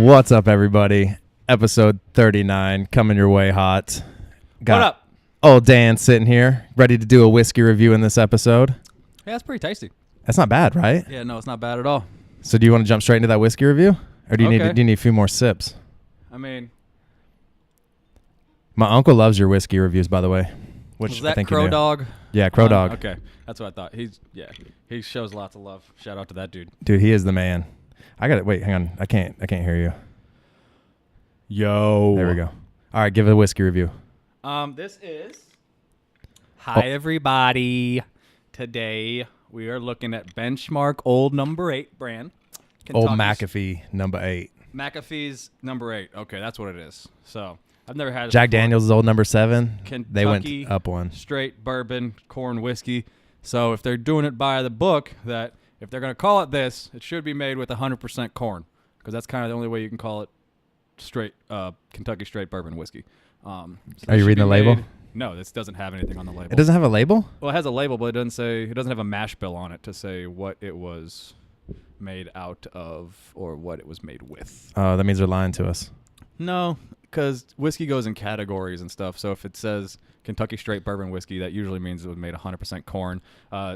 What's up, everybody? Episode 39 coming your way hot. What up? Old Dan sitting here, ready to do a whiskey review in this episode. Yeah, that's pretty tasty. That's not bad, right? Yeah, no, it's not bad at all. So do you want to jump straight into that whiskey review? Or do you need a few more sips? I mean... My uncle loves your whiskey reviews, by the way. Which Was that I think Crow you knew. Dog? Yeah, Crow Dog. Okay, that's what I thought. He shows lots of love. Shout out to that dude. Dude, he is the man. I got it. Wait, hang on. I can't hear you. Yo. There we go. All right, give it a whiskey review. This is... Hi, everybody. Today, we are looking at Benchmark Old Number 8 brand. Old McAfee, number 8. McAfee's number 8. Okay, that's what it is. So, I've never had it Jack before. Daniels is old number 7. Kentucky They went up one. Straight bourbon, corn whiskey. So if they're doing it by the book, that if they're going to call it this, it should be made with 100% corn, because that's kind of the only way you can call it straight Kentucky straight bourbon whiskey. So Are you reading the label? No, this doesn't have anything on the label. It doesn't have a label? Well, it has a label, but it doesn't have a mash bill on it to say what it was made out of or what it was made with. Oh, that means they're lying to us. No, because whiskey goes in categories and stuff. So if it says Kentucky straight bourbon whiskey, that usually means it was made 100% corn.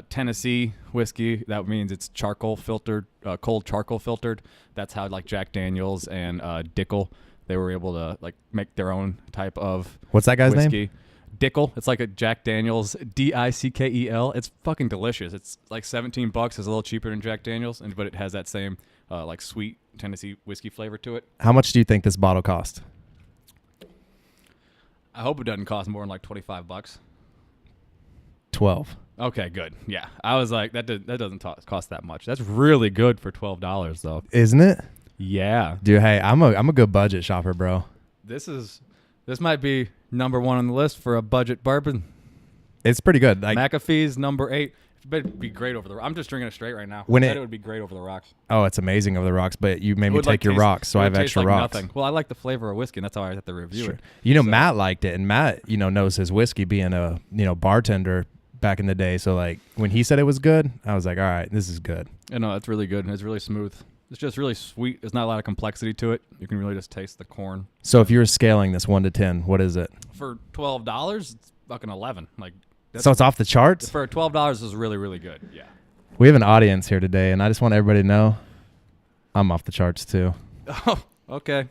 Tennessee whiskey, that means it's charcoal filtered, cold charcoal filtered. That's how like Jack Daniels and Dickel, they were able to like make their own type of What's that guy's whiskey. name? Dickel. It's like a Jack Daniels, Dickel. It's fucking delicious. It's like $17. It's a little cheaper than Jack Daniels, but it has that same like sweet Tennessee whiskey flavor to it. How much do you think this bottle cost? I hope it doesn't cost more than like $25. 12. Okay, good. Yeah, I was like, that doesn't cost that much. That's really good for $12 though. Isn't it? Yeah, Dude, hey, I'm a good budget shopper, bro. This might be number 1 on the list for a budget bourbon. It's pretty good. Like McAfee's number 8. It would be great over the. I'm just drinking it straight right now. It would be great over the rocks. Oh, it's amazing over the rocks, but you made me take like your taste, rocks, so I have extra like rocks. Nothing. Well, I like the flavor of whiskey, and that's how I have to review it. You know, So- Matt liked it, and Matt, knows his whiskey being a, bartender back in the day. So like when he said it was good, I was like, all right, this is good. I know it's really good, and it's really smooth. It's just really sweet. There's not a lot of complexity to it. You can really just taste the corn. So if you were scaling this 1 to 10, what is it? For $12, it's fucking 11. Like So it's off the charts? for $12 is really, really good. Yeah. We have an audience here today, and I just want everybody to know I'm off the charts too. Oh, okay.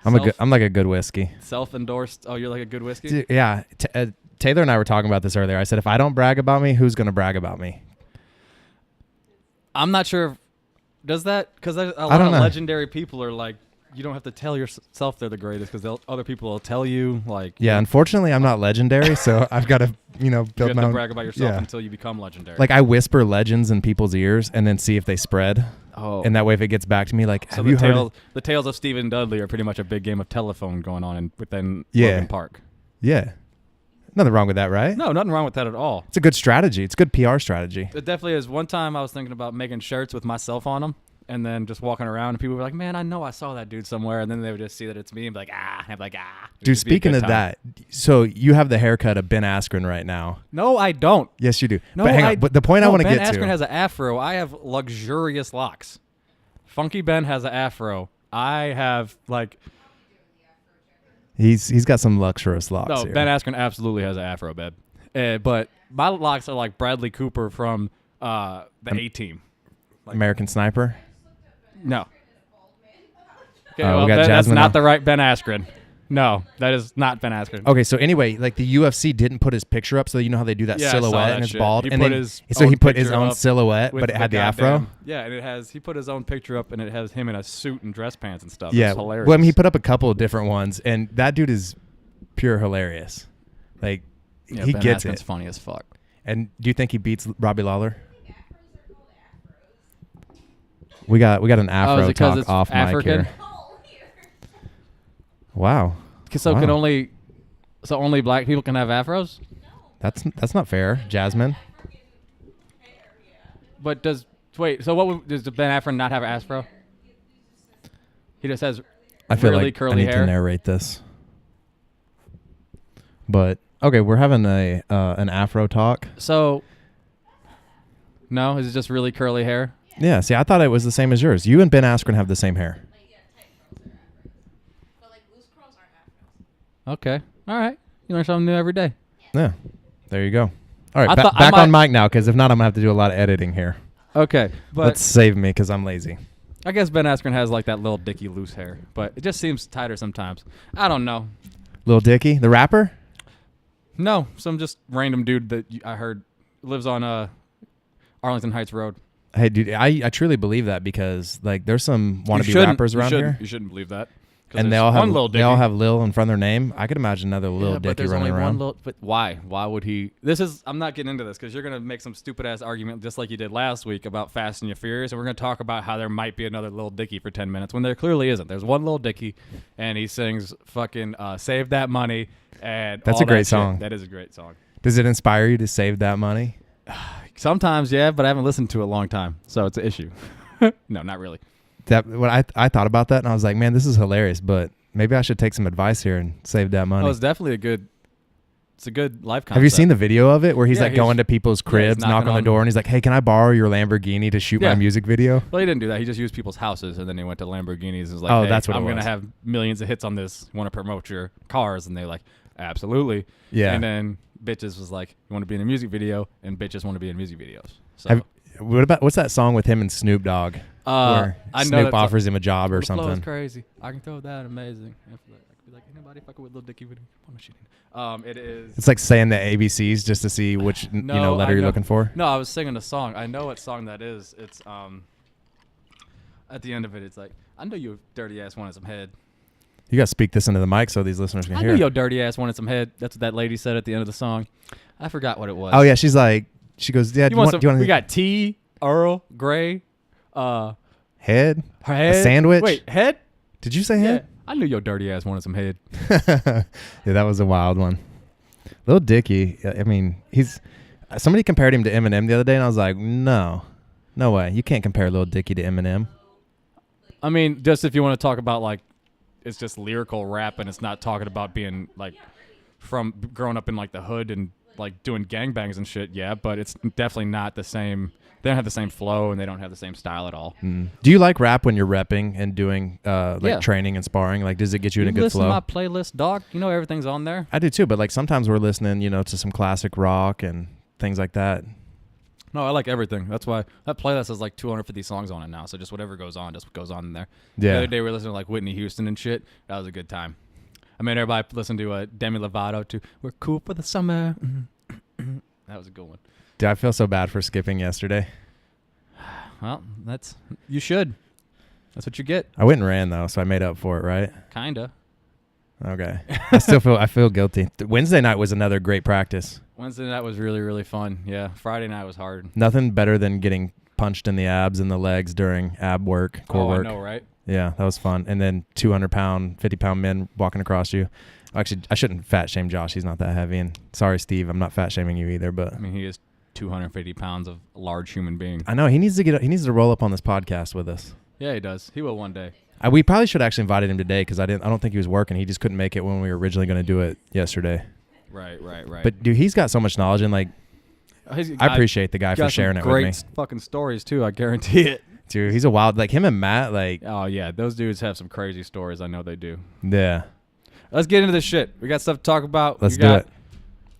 I'm like a good whiskey. Self-endorsed. Oh, you're like a good whiskey? Dude, yeah. Taylor and I were talking about this earlier. I said, if I don't brag about me, who's going to brag about me? I'm not sure. Does that? Because a I lot don't of know. legendary people are like, you don't have to tell yourself they're the greatest because other people will tell you. Like, Yeah, unfortunately, I'm not legendary, so I've got to, you build have my to own. brag about yourself yeah. until you become legendary. Like I whisper legends in people's ears and then see if they spread. oh, And that way, if it gets back to me, like, so have you heard? the tales of Stephen Dudley are pretty much a big game of telephone going on within Yeah. Logan Park. Yeah. Nothing wrong with that, right? No, nothing wrong with that at all. It's a good strategy. It's a good PR strategy. It definitely is. One time I was thinking about making shirts with myself on them. And then just walking around, and people were like, "Man, I know I saw that dude somewhere." And then they would just see that it's me, and be like, "Ah," and I'm like, "Ah." It would Dude, just be a speaking good of time. that, so you have the haircut of Ben Askren right now. No, I don't. Yes, you do. No, but hang on. But the point I want to Ben get to. Askren has an afro. I have luxurious locks. Funky Ben has an afro. I have like He's got some luxurious locks no. here. Ben Askren absolutely has an afro, babe. But my locks are like Bradley Cooper from the A-Team. American Sniper. No. Okay, We well, got that's Jasmine not on. the right Ben Askren. No, that is not Ben Askren. Okay, so anyway, like the UFC didn't put his picture up, so you know how they do that Yeah, I saw silhouette that and it's shit. bald, He and put then his so he own put his picture own up silhouette, with but it had the afro. goddamn- Yeah, and he put his own picture up, and it has him in a suit and dress pants and stuff. Yeah, It's hilarious. well, I mean, he put up a couple of different ones, and that dude is pure hilarious. Like yeah, he Ben gets Askren's it. funny as fuck. And do you think he beats Robbie Lawler? We got an afro is it 'cause talk it's off African? mic here. Wow. So Wow. only black people can have afros? That's not fair, Jasmine. But does Ben Askren not have an afro? He just has I feel really like curly I need hair. to narrate this. But okay, we're having an afro talk. So no, is it just really curly hair? Yeah, see, I thought it was the same as yours. You and Ben Askren have the same hair. Okay. All right. You learn something new every day. Yeah. There you go. All right. I thought I Back on might- mic now, because if not, I'm going to have to do a lot of editing here. Okay. But Let's save me because I'm lazy. I guess Ben Askren has like that little Dicky loose hair, but it just seems tighter sometimes. I don't know. Lil Dicky, the rapper? No, some just random dude that I heard lives on Arlington Heights Road. Hey, dude, I truly believe that because like there's some You wannabe shouldn't- rappers you around shouldn't- here, You shouldn't believe that. 'Cause and there's they all one Lil Dicky. have Lil in front of their name. I could imagine another Lil Yeah, but Dicky there's running only around. one Lil. But why? Why would he? I'm not getting into this because you're gonna make some stupid ass argument just like you did last week about Fast and the Furious, and we're gonna talk about how there might be another Lil Dicky for 10 minutes when there clearly isn't. There's one Lil Dicky, and he sings fucking "Save That Money," and That's all a great that shit. song. That is a great song. Does it inspire you to save that money? Sometimes, yeah, but I haven't listened to it a long time, so it's an issue. No, not really. That when I thought about that and I was like, man, this is hilarious, but maybe I should take some advice here and save that money. Oh, it's definitely it's a good life concept. Have you seen the video of it where he's Yeah, like he's- going to people's cribs, knocking on the knocking door, and he's like, hey, can I borrow your Lamborghini to shoot my Yeah. music video? Well, he didn't do that. He just used people's houses, and then he went to Lamborghinis and was like, Oh, hey, that's what it I'm going was. to have millions of hits on this. Want to promote your cars? And they're like, absolutely. Yeah. And then bitches was like, you want to be in a music video? And bitches want to be in music videos. So What's that song with him and Snoop Dogg? Where I know Snoop that offers him a job or the flow is something. crazy. I can throw that amazing. I could be like, anybody fucking with Lil Dicky video? I'm shooting. It is. It's like saying the ABCs just to see which No, letter I you're know- looking for. No, I was singing a song. I know what song that is. It's at the end of it, it's like, I know your dirty ass wanted some head. You got to speak this into the mic so these listeners can I hear. knew your dirty ass wanted some head. That's what that lady said at the end of the song. I forgot what it was. Oh yeah, she goes, yeah. You want some, do you want we got tea, Earl Grey, head? her head. A sandwich? Wait, head? Did you say Yeah. head? I knew your dirty ass wanted some head. Yeah, that was a wild one. Lil Dicky, I mean, somebody compared him to Eminem the other day, and I was like, no way, you can't compare Lil Dicky to Eminem. I mean, just if you want to talk about like, it's just lyrical rap, and it's not talking about being like from growing up in like the hood and like doing gangbangs and shit. Yeah, but it's definitely not the same. They don't have the same flow, and they don't have the same style at all. Do you like rap when you're repping and doing Yeah. training and sparring? Like, does it get you in a good listen flow? to my playlist, dog. You know everything's on there. I do too, but like sometimes we're listening, to some classic rock and things like that. No, I like everything. That's why that playlist has like 250 songs on it now. So just whatever goes on, just goes on in there. The Yeah. other day we were listening to like Whitney Houston and shit. That was a good time. I made everybody listen to Demi Lovato too. We're cool for the summer. That was a good one. Dude, I feel so bad for skipping yesterday. Well, you should. That's what you get. I went and ran though, so I made up for it, right? Kinda. Okay. I feel guilty. Wednesday night was another great practice. Wednesday night was really, really fun. Yeah. Friday night was hard. Nothing better than getting punched in the abs and the legs during ab work, core work. I know, right? Yeah, that was fun. And then 200-pound, 50-pound men walking across you. Actually, I shouldn't fat shame Josh. He's not that heavy. And sorry, Steve, I'm not fat shaming you either. But I mean, he is 250 pounds of large human being. I know he needs to roll up on this podcast with us. Yeah, he does. He will one day. We probably should have actually invited him today because I don't think he was working. He just couldn't make it when we were originally going to do it yesterday. Right. But dude, he's got so much knowledge and like I appreciate the guy for got sharing some it with me. great fucking stories too. I guarantee it. Dude, he's a wild, like him and Matt, like Oh yeah, those dudes have some crazy stories. I know they do. yeah. Let's get into this shit. We got stuff to talk about. Let's do it.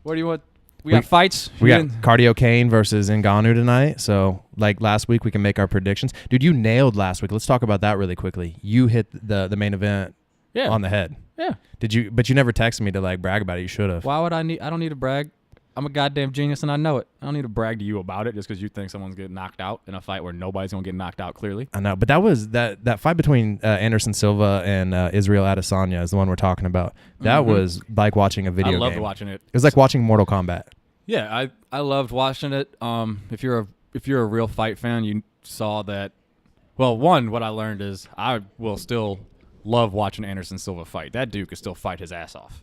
What do you want? We got fights. We got Cardio Kane versus Ngannou tonight. So, like last week, we can make our predictions. Dude, you nailed last week. Let's talk about that really quickly. You hit the main event on the head. Yeah. Did you? But you never texted me to like brag about it. You should have. Why would I need? I don't need to brag. I'm a goddamn genius and I know it. I don't need to brag to you about it just because you think someone's getting knocked out in a fight where nobody's gonna get knocked out. Clearly. I know, but that was that fight between Anderson Silva and Israel Adesanya is the one we're talking about. That was like watching a video game. I loved watching it. It was like watching Mortal Kombat. Yeah, I loved watching it. If you're a real fight fan, you saw that. Well, what I learned is I will still love watching Anderson Silva fight. That dude could still fight his ass off.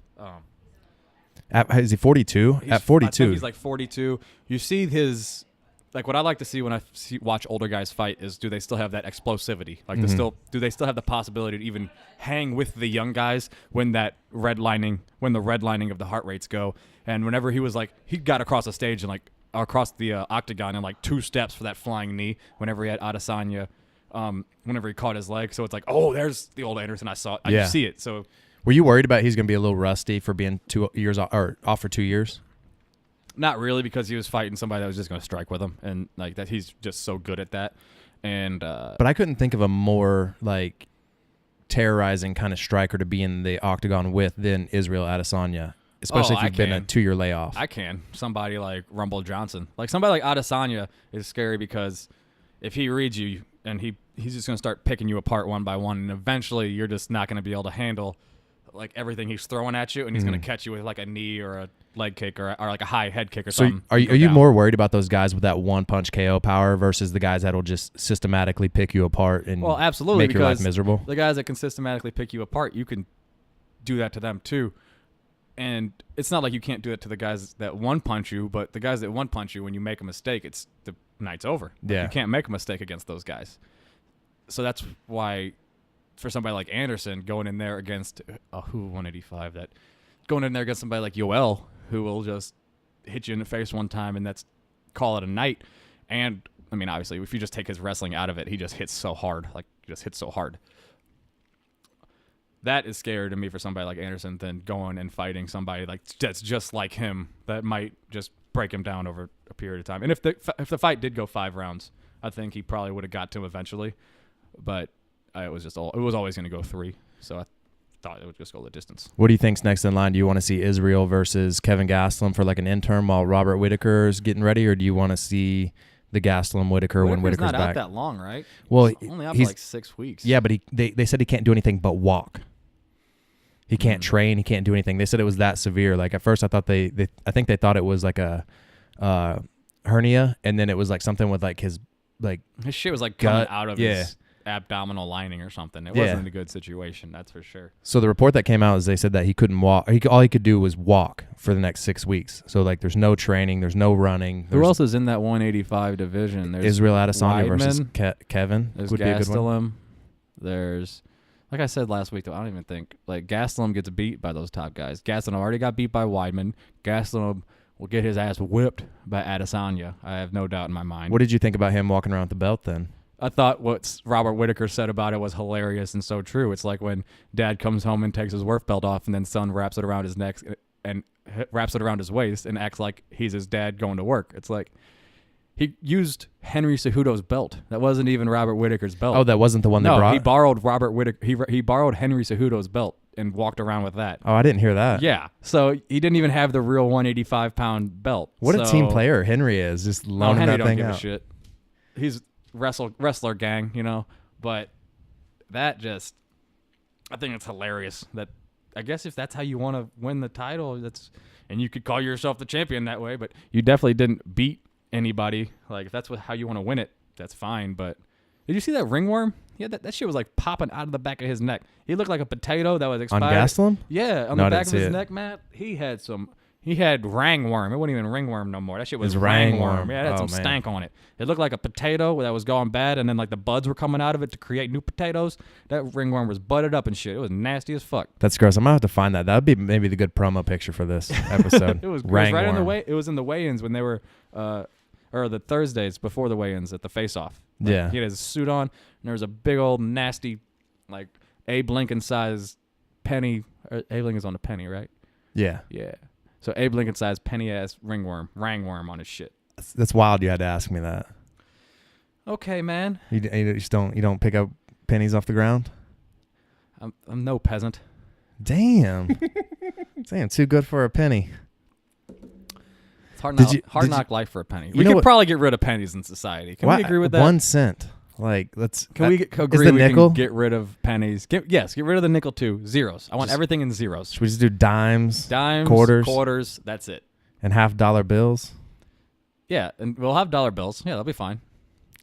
Is he 42? At 42, I think he's like 42. You see his, like what I like to see when I watch older guys fight is do they still have that explosivity? Like do they still have the possibility to even hang with the young guys when the redlining of the heart rates go? And whenever he got across the stage and like across the octagon in like 2 steps for that flying knee. Whenever he had Adesanya, whenever he caught his leg, so it's like, oh, there's the old Anderson I saw. You see it. So Were you worried about he's going to be a little rusty for being 2 years off for 2 years? Not really, because he was fighting somebody that was just going to strike with him, and like that, he's just so good at that. And but I couldn't think of a more like terrorizing kind of striker to be in the octagon with than Israel Adesanya, especially if you've been a 2-year layoff. I can. Somebody like Rumble Johnson, like somebody like Adesanya is scary because if he reads you and he's just going to start picking you apart one by one, and eventually you're just not going to be able to handle like everything he's throwing at you, and he's going to catch you with like a knee or a leg kick or like a high head kick or something. Are you more worried about those guys with that one punch KO power versus the guys that'll just systematically pick you apart and absolutely, make your life miserable? The guys that can systematically pick you apart, you can do that to them too. And it's not like you can't do it to the guys that one punch you, but the guys that one punch you, when you make a mistake, it's the night's over. Yeah. You can't make a mistake against those guys. So that's why for somebody like Anderson going in there against 185, that going in there against somebody like Yoel, who will just hit you in the face one time and that's call it a night. And I mean, obviously, if you just take his wrestling out of it, he just hits so hard. That is scarier to me for somebody like Anderson than going and fighting somebody like that's just like him that might just break him down over a period of time. And if the fight did go 5 rounds, I think he probably would have got to him eventually. But it was always going to go 3. So I thought it would just go the distance. What do you think's next in line? Do you want to see Israel versus Kevin Gastelum for like an interim while Robert Whittaker's getting ready, or do you want to see the Gastelum Whittaker when Whittaker's not back? out that long, right? Well, he's only out for like 6 weeks. Yeah, but they said he can't do anything but walk. He can't train. He can't do anything. They said it was that severe. Like at first, I thought I think they thought it was like a hernia, and then it was like something with like his shit was like gut, coming out of his abdominal lining or something. It wasn't a good situation, that's for sure. So the report that came out is they said that he couldn't walk. All he could do was walk for the next 6 weeks. So like there's no training, there's no running. Who else is in that 185 division? There's Israel Adesanya Weidman, versus Kevin. There's would be a good one. Gastelum. There's, like I said last week, though, I don't even think like Gastelum gets beat by those top guys. Gastelum already got beat by Weidman. Gastelum will get his ass whipped by Adesanya. I have no doubt in my mind. What did you think about him walking around with the belt then? I thought what Robert Whittaker said about it was hilarious and so true. It's like when dad comes home and takes his work belt off and then son wraps it around his neck and wraps it around his waist and acts like he's his dad going to work. It's like he used Henry Cejudo's belt. That wasn't even Robert Whittaker's belt. Oh, that wasn't the one they brought? No, he borrowed Robert Whittaker. He borrowed Henry Cejudo's belt and walked around with that. Oh, I didn't hear that. Yeah. So he didn't even have the real 185-pound belt. What a team player Henry is. Just loaning that thing out. Henry don't give a shit. He's wrestler gang, you know, but that just, I think it's hilarious that, I guess if that's how you want to win the title, and you could call yourself the champion that way, but you definitely didn't beat anybody. Like if that's how you want to win it, that's fine. But did you see that ringworm? Yeah, that shit was like popping out of the back of his neck. He looked like a potato that was expired. On Gastelum? Yeah, on the back of his neck, Matt. He had rangworm. It wasn't even ringworm no more. That shit was rangworm. Yeah, it had some stank on it. It looked like a potato that was going bad, and then like the buds were coming out of it to create new potatoes. That ringworm was butted up and shit. It was nasty as fuck. That's gross. I'm gonna have to find that. That would be maybe the good promo picture for this episode. It was right in the way. It was in the weigh-ins when they were, or the Thursdays before the weigh-ins at the face-off. Like, yeah, he had his suit on, and there was a big old nasty, like Abe Lincoln size penny. Abe Lincoln's on a penny, right? Yeah. Yeah. So Abe Lincoln sized penny ass rangworm on his shit. That's wild. You had to ask me that. Okay, man. You just don't pick up pennies off the ground. I'm no peasant. Damn. Damn, too good for a penny. It's hard knock life for a penny. We could probably get rid of pennies in society. Can we agree with that? 1 cent. Like let's. Can we agree we can get rid of pennies? Get rid of the nickel too. Zeros. I want everything in zeros. Should we just do dimes, quarters? That's it. And $half bills. Yeah, and we'll have dollar bills. Yeah, that'll be fine.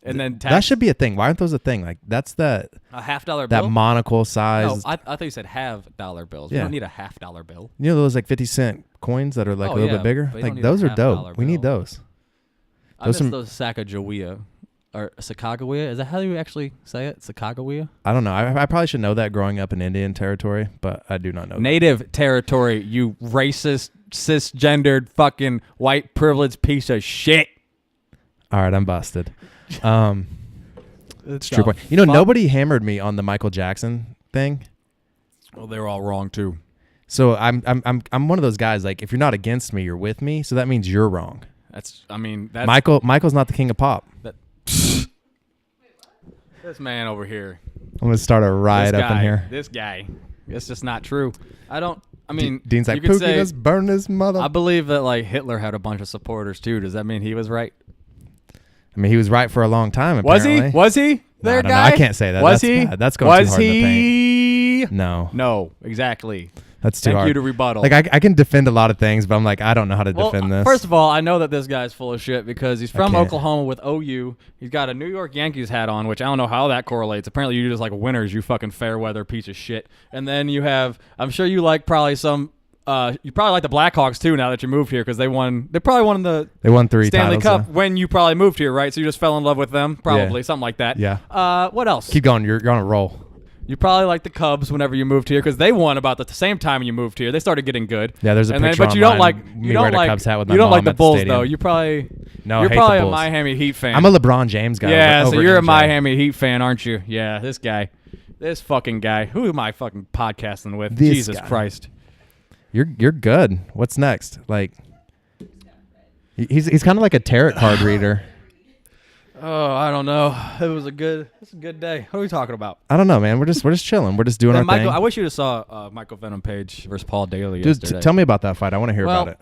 And then tax. That should be a thing. Why aren't those a thing? Like that's a $half bill. That monocle size. No, I thought you said $half bills. Yeah. We don't need a $half bill. You know those like 50-cent coins that are like a little bit bigger. Like those are dope. We need those. I miss those Sacagawea. Or Sacagawea? Is that how you actually say it? Sacagawea? I don't know. I probably should know that growing up in Indian territory, but I do not know. Native territory, you racist, cisgendered, fucking white privileged piece of shit. All right, I'm busted. It's true point. You know, nobody hammered me on the Michael Jackson thing. Well, they were all wrong too. So I'm one of those guys. Like, if you're not against me, you're with me. So that means you're wrong. That's Michael's not the king of pop. This man over here. I'm gonna start a riot up in here. This guy. It's just not true. I mean, Dean's like, Pookie, let's burn this mother. I believe that like Hitler had a bunch of supporters too. Does that mean he was right? I mean, he was right for a long time. Apparently. Was he? There, guy. I can't say that. Was That's he? Bad. That's going too hard in the paint. No. No, Exactly. that's too Thank hard. you to rebuttal. Like, I can defend a lot of things, but I'm like, I don't know how to defend this. First of all, I know that this guy's full of shit because he's from can't. Oklahoma with OU. He's got a New York Yankees hat on, which I don't know how that correlates. Apparently, you just like winners, you fucking fair weather piece of shit. And then you have, I'm sure you like probably some. You probably like the Blackhawks too now that you moved here because they won. They probably won the. They won 3 Stanley titles, Cup when you probably moved here, right? So you just fell in love with them, probably something like that. Yeah. What else? Keep going. You're on a roll. You probably like the Cubs whenever you moved here because they won about the same time you moved here. They started getting good. Yeah, there's a picture but you don't like online of me wearing a Cubs hat with my you don't mom like the at the Bulls stadium. though. You probably No, you're I hate probably the a Bulls. Miami Heat fan. I'm a LeBron James guy. Yeah, so over you're a MJ. Miami Heat fan, aren't you? Yeah, this guy, this fucking guy. Who am I fucking podcasting with? This Jesus guy. Christ. You're good. What's next? Like, he's kind of like a tarot card reader. Oh, I don't know. It's a good day. What are we talking about? I don't know, man. We're just chilling. We're just doing our Michael, thing. I wish you saw Michael Venom Page versus Paul Daly Dude, yesterday. tell me about that fight. I want to hear about it.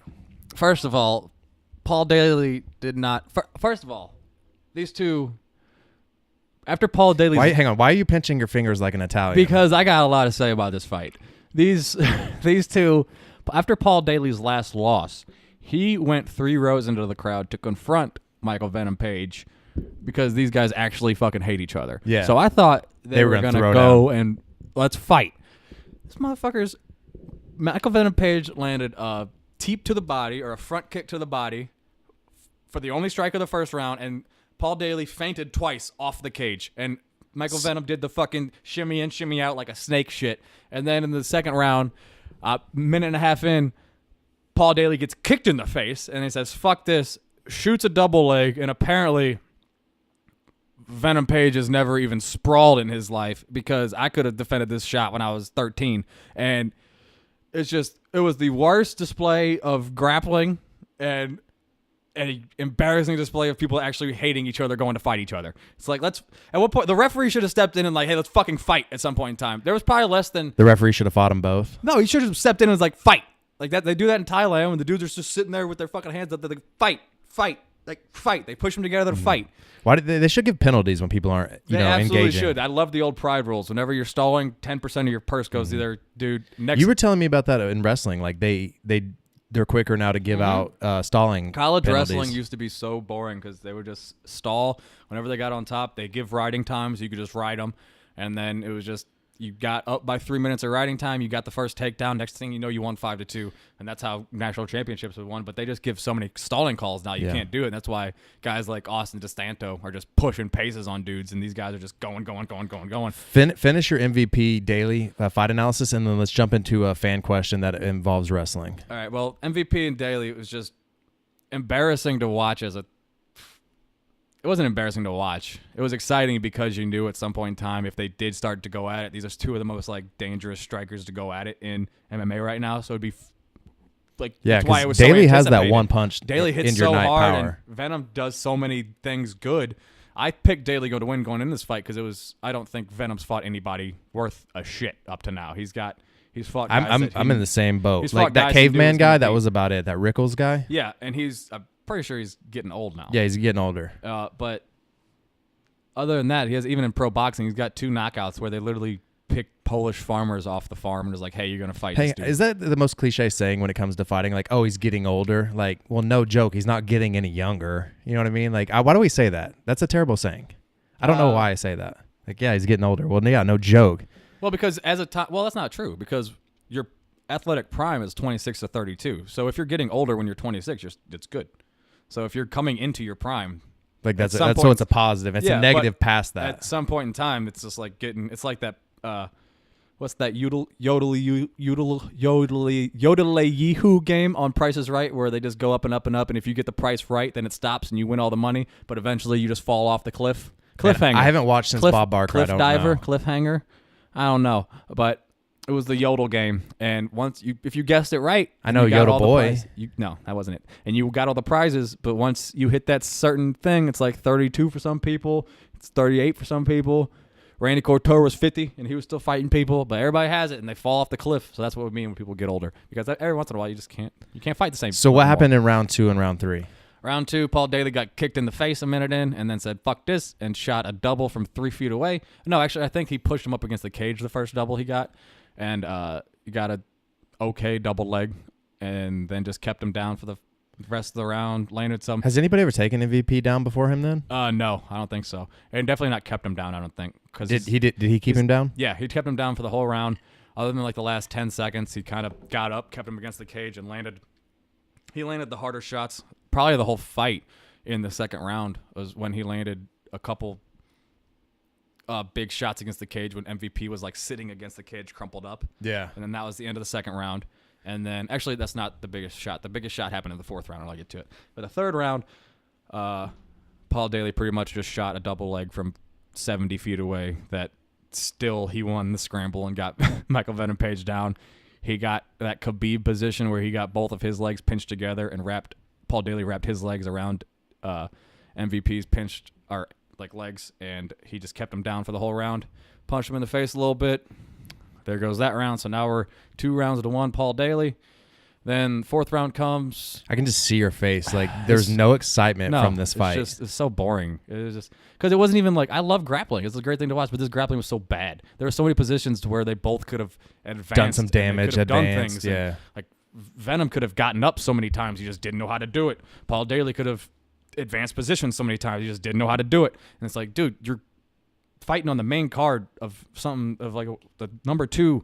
First of all, Paul Daly did not. First of all, these two. After Paul Daly, Hang on. Why are you pinching your fingers like an Italian? because I got a lot to say about this fight. These two. After Paul Daly's last loss, he went 3 rows into the crowd to confront Michael Venom Page because these guys actually fucking hate each other. Yeah. So I thought they were going to go and let's fight. This motherfucker's Michael Venom Page landed a teep to the body or a front kick to the body for the only strike of the first round, and Paul Daly fainted twice off the cage, and Michael Venom did the fucking shimmy in, shimmy out like a snake shit. And then in the second round, minute and a half in, Paul Daly gets kicked in the face, and he says, fuck this, shoots a double leg, and apparently Venom Page has never even sprawled in his life because I could have defended this shot when I was 13. And it was the worst display of grappling and an embarrassing display of people actually hating each other, going to fight each other. It's like, at what point, the referee should have stepped in and like, hey, let's fucking fight at some point in time. There was probably less than... The referee should have fought them both. No, he should have stepped in and was like, fight. Like that. They do that in Thailand when the dudes are just sitting there with their fucking hands up. They're like, fight. Like, fight. They push them together to fight. Why did they should give penalties when people aren't, They absolutely engaging. should. I love the old pride rules. Whenever you're stalling, 10% of your purse goes to their dude next. You were telling me about that in wrestling. Like they're quicker now to give out stalling. College penalties. wrestling used to be so boring because they would just stall. Whenever they got on top, they give riding time, so you could just ride them. And then it was just, you got up by 3 minutes of riding time, you got the first takedown. Next thing you know, you won 5-2. And that's how national championships were won. But they just give so many stalling calls now, you can't do it. And that's why guys like Austin DeSanto are just pushing paces on dudes, and these guys are just going. Finish your MVP daily fight analysis, and then let's jump into a fan question that involves wrestling. All right, well, MVP and Daly, it was just embarrassing to watch It wasn't embarrassing to watch. It was exciting because you knew at some point in time if they did start to go at it, these are two of the most like dangerous strikers to go at it in MMA right now. So it'd be that's why it was Daly so has that anticipated. one punch. Daly hits in your so night hard, power. and Venom does so many things good. I picked Daly to win going in this fight because I don't think Venom's fought anybody worth a shit up to now. He's fought. Guys I'm in the same boat. he's Like fought that guys he knew caveman was guy, gonna that beat. was about it. That Rickles guy. Yeah, and I'm pretty sure he's getting old now. Yeah, he's getting older. But other than that, even in pro boxing, he's got 2 knockouts where they literally pick Polish farmers off the farm and is like, hey, you're going to fight this dude. Is that the most cliche saying when it comes to fighting? Like, oh, he's getting older. Like, well, no joke. He's not getting any younger. You know what I mean? Like, why do we say that? That's a terrible saying. I don't know why I say that. Like, yeah, he's getting older. Well, yeah, no joke. Well, because that's not true because your athletic prime is 26 to 32. So if you're getting older when you're 26, it's good. So if you're coming into your prime, like so it's a positive. It's a negative past that. At some point in time, it's just like it's like that. What's that yodelay yee-hoo game on Price is Right where they just go up and up and up, and if you get the price right, then it stops and you win all the money, but eventually you just fall off the cliffhanger. I haven't watched since Bob Barker. Cliff I don't diver, know. cliffhanger. I don't know, but It was the Yodel game, and if you guessed it right, I know you got Yodel all the Boy. prizes. No, that wasn't it. And you got all the prizes, but once you hit that certain thing, it's like 32 for some people, it's 38 for some people. Randy Couture was 50, and he was still fighting people, but everybody has it, and they fall off the cliff. So that's what we mean when people get older, because every once in a while you can't fight the same. So what happened in round 2 and round 3? Round 2, Paul Daly got kicked in the face a minute in and then said, fuck this, and shot a double from 3 feet away. No, actually, I think he pushed him up against the cage the first double he got, and he got a okay double leg, and then just kept him down for the rest of the round, landed some. Has anybody ever taken MVP down before him then? No, I don't think so. And definitely not kept him down, I don't think. Did he keep him down? Yeah, he kept him down for the whole round. Other than like the last 10 seconds, he kind of got up, kept him against the cage, and landed. He landed the harder shots. Probably the whole fight in the second round was when he landed a couple big shots against the cage when MVP was like sitting against the cage crumpled up. Yeah. And then that was the end of the second round. And then actually that's not the biggest shot. The biggest shot happened in the fourth round. I'll get to it. But the third round, Paul Daly pretty much just shot a double leg from 70 feet away that still he won the scramble and got Michael Venom Page down. He got that Khabib position where he got both of his legs pinched together and Paul Daly wrapped his legs around MVP's pinched legs, and he just kept him down for the whole round. Punched him in the face a little bit. There goes that round. So now we're 2 rounds to 1 Paul Daly. Then fourth round comes. I can just see your face. Like there's no excitement from this fight. It's so boring. It was just because it wasn't even like I love grappling. It's a great thing to watch, but this grappling was so bad. There were so many positions to where they both could have advanced, done some damage, done things. Yeah, and, like Venom could have gotten up so many times, he just didn't know how to do it. Paul Daly could have advanced positions so many times, he just didn't know how to do it. And it's like, dude, you're fighting on the main card of something of like the number 2,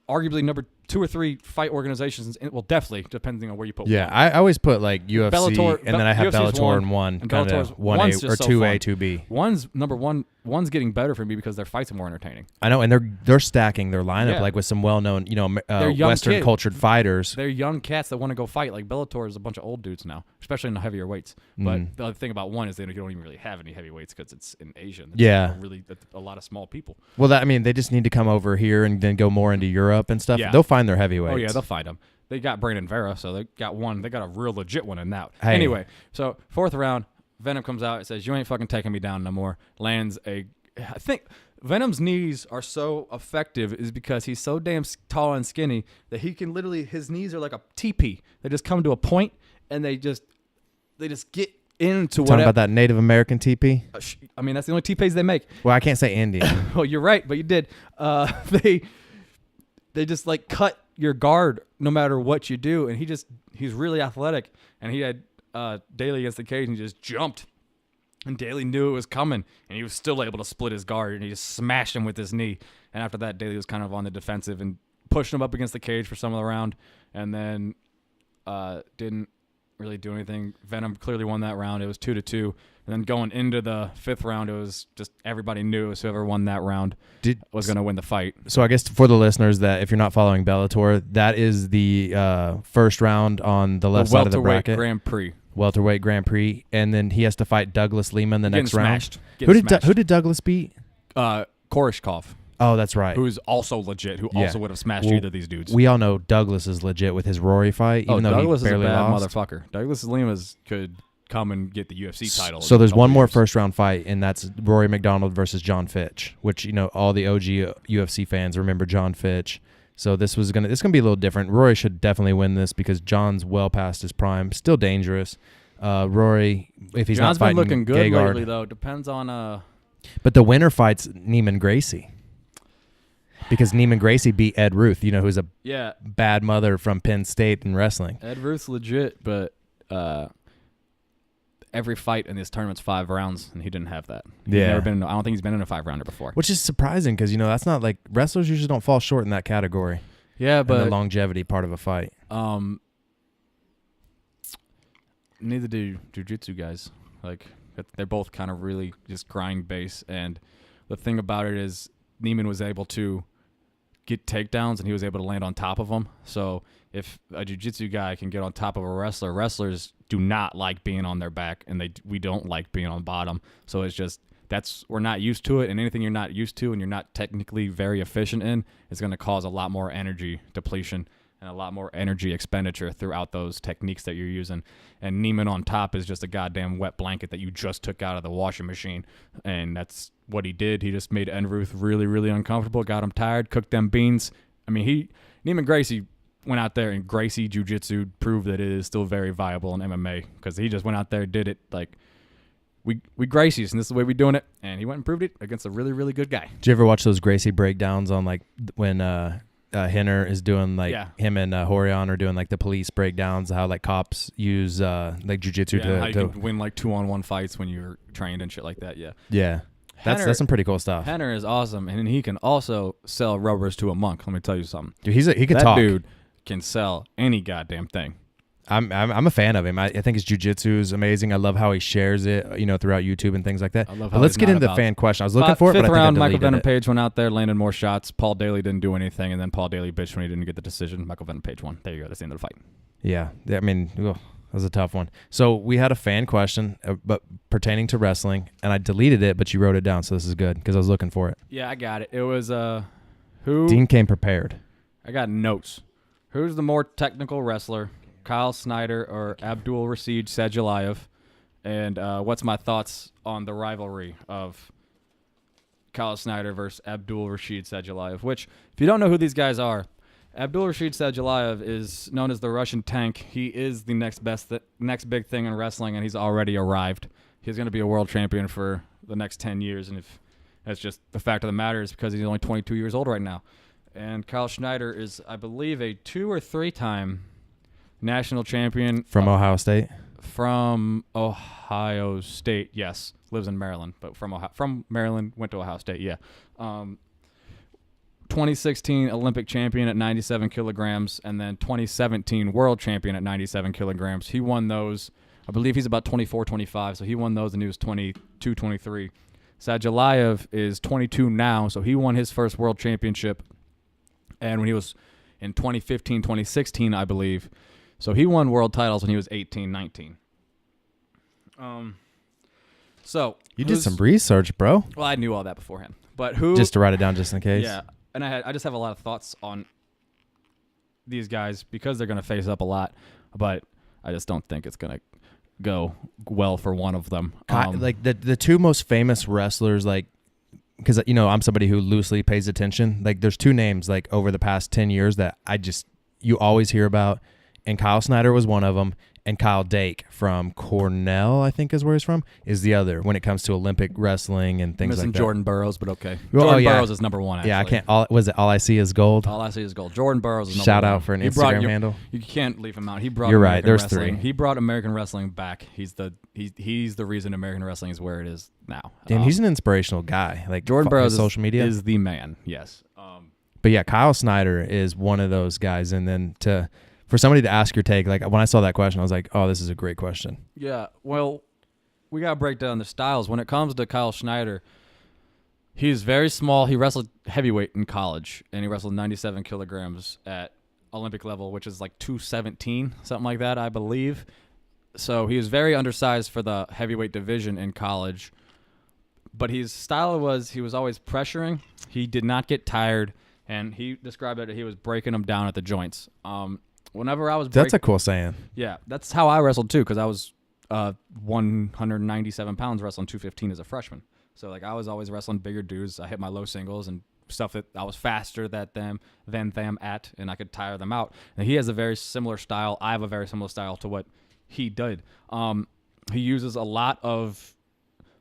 arguably number 2 or 3 fight organizations. Well, definitely depending on where you put. Yeah, one. I always put like UFC, Bellator, and then I have UFC's Bellator and one, and kind Bellator's of 1A one's or just so 2A, fun. 2B. One's number 1. One's getting better for me because their fights are more entertaining. I know, and they're stacking their lineup Yeah. like with some well-known, They're young Western kids. cultured fighters. They're young cats that want to go fight. Like Bellator is a bunch of old dudes now, especially in the heavier weights. But the other thing about one is they don't even really have any heavyweights because it's in Asia. There's Yeah. really a lot of small people. Well, they just need to come over here and then go more into Europe and stuff. Yeah. They'll find their heavyweights. Oh yeah, they'll find them. They got Brandon Vera, so they got one. They got a real legit one in that. Hey. Anyway, so fourth round, Venom comes out and says, "You ain't fucking taking me down no more." Lands I think Venom's knees are so effective is because he's so damn tall and skinny that he can literally, his knees are like a teepee. They just come to a point and they just get into Talking whatever. about that Native American teepee. I mean, that's the only teepees they make. Well, I can't say Indian. Well, you're right, but you did. They just like cut your guard no matter what you do, and he's really athletic, and he had Daly against the cage, and he just jumped, and Daly knew it was coming, and he was still able to split his guard, and he just smashed him with his knee. And after that, Daly was kind of on the defensive and pushed him up against the cage for some of the round, and then didn't really do anything. Venom clearly won that round. It was 2-2. And then going into the fifth round, it was just everybody knew it was whoever won that round was going to win the fight. So I guess for the listeners that if you're not following Bellator, that is the first round on the left side of the bracket. Grand Prix. Welterweight Grand Prix, and then he has to fight Douglas Lima in the next round. Getting Who did Douglas beat? Koreshkov. Oh, that's right. Who's also legit, who also would have smashed either of these dudes. We all know Douglas is legit with his Rory fight, even though Douglas he barely is a bad lost. motherfucker. Douglas Limas could come and get the UFC title. So there's one more first round fight, and that's Rory McDonald versus John Fitch, which all the OG UFC fans remember John Fitch. So this gonna be a little different. Rory should definitely win this because John's well past his prime, still dangerous. Rory, if he's John's not fighting been looking good Gegard, lately, though. Depends on But the winner fights Neiman Gracie. Because Neiman Gracie beat Ed Ruth, who's a bad mother from Penn State in wrestling. Ed Ruth's legit, but every fight in this tournament's 5 rounds, and he didn't have that. I don't think he's been in a 5-rounder before. Which is surprising because, that's not like wrestlers usually don't fall short in that category. Yeah, but the longevity part of a fight. Neither do jiu-jitsu guys. Like, they're both kind of really just grind base, and the thing about it is Neiman was able to get takedowns, and he was able to land on top of them. So if a jiu-jitsu guy can get on top of a wrestlers do not like being on their back, and we don't like being on bottom. So it's just we're not used to it, and anything you're not used to and you're not technically very efficient in is going to cause a lot more energy depletion and a lot more energy expenditure throughout those techniques that you're using. And Neiman on top is just a goddamn wet blanket that you just took out of the washing machine, and that's what he did. He just made Enruth really, really uncomfortable, got him tired, cooked them beans. I mean, Neiman Gracie went out there and Gracie Jiu-Jitsu proved that it is still very viable in MMA because he just went out there and did it like, we Gracies, and this is the way we're doing it. And he went and proved it against a really, really good guy. Did you ever watch those Gracie breakdowns on like when Henner is doing like him and Horion are doing like the police breakdowns, how like cops use like jiu-jitsu how you can win like 2-on-1 fights when you're trained and shit like that. Yeah. That's some pretty cool stuff. Henner is awesome, and he can also sell rubbers to a monk. Let me tell you something. Dude, he can that talk. Dude can sell any goddamn thing. I'm a fan of him. I think his jiu-jitsu is amazing. I love how he shares it, throughout YouTube and things like that. But let's get into the fan question. I was looking for it, but I think round, I Michael deleted Venom Page went out there, landed more shots. Paul Daly didn't do anything, and then Paul Daly bitched when he didn't get the decision. Michael Venom Page won. There you go. That's the end of the fight. Yeah. I mean, that was a tough one. So we had a fan question, but pertaining to wrestling, and I deleted it, but you wrote it down, so this is good because I was looking for it. Yeah, I got it. It was who? Dean came prepared. I got notes. Who's the more technical wrestler, Kyle Snyder or Abdul Rashid Sajalayev? And what's my thoughts on the rivalry of Kyle Snyder versus Abdul Rashid Sajalayev? Which, if you don't know who these guys are, Abdul Rashid Sajalayev is known as the Russian Tank. He is the next big thing in wrestling, and he's already arrived. He's going to be a world champion for the next 10 years, and if that's just the fact of the matter is because he's only 22 years old right now. And Kyle Schneider is, I believe, a 2 or 3-time national champion. From Ohio State? From Ohio State, yes. Lives in Maryland, but from Maryland, went to Ohio State, yeah. 2016 Olympic champion at 97 kilograms, and then 2017 world champion at 97 kilograms. He won those. I believe he's about 24, 25, so he won those, and he was 22, 23. Sajalayev is 22 now, so he won his first world championship, and when he was in 2015, 2016, I believe. So he won world titles when he was 18, 19. So you did some research, bro. Well, I knew all that beforehand, but who? Just to write it down, just in case. Yeah, and I just have a lot of thoughts on these guys because they're going to face up a lot, but I just don't think it's going to go well for one of them. Like the two most famous wrestlers, like, because I'm somebody who loosely pays attention. Like, there's two names like over the past 10 years that you always hear about, and Kyle Snyder was one of them, and Kyle Dake from Cornell, I think is where he's from, is the other when it comes to Olympic wrestling and things like that. Missing Jordan Burroughs, but okay. Well, Jordan Burroughs is number one, actually. Yeah, I can't. All I see is gold. All I see is gold. Jordan Burroughs is number Shout one. out for an Instagram handle. You can't leave him out. He brought You're American right. There's wrestling. 3. He brought American wrestling back. He's the reason American wrestling is where it is now. Damn, he's an inspirational guy. Like, Jordan Burroughs social media is the man. Yes. But yeah, Kyle Snyder is one of those guys, and then for somebody to ask your take, like when I saw that question, I was like, oh, this is a great question. Yeah, well, we got to break down the styles. When it comes to Kyle Schneider, he's very small. He wrestled heavyweight in college, and he wrestled 97 kilograms at Olympic level, which is like 217, something like that, I believe. So he was very undersized for the heavyweight division in college. But his style was he was always pressuring. He did not get tired, and he described it that he was breaking them down at the joints. Whenever I was That's a cool saying. Yeah, that's how I wrestled too, because I was 197 pounds wrestling 215 as a freshman. So like I was always wrestling bigger dudes. I hit my low singles and stuff that I was faster than them at, and I could tire them out. And he has a very similar style. I have a very similar style to what he did. He uses a lot of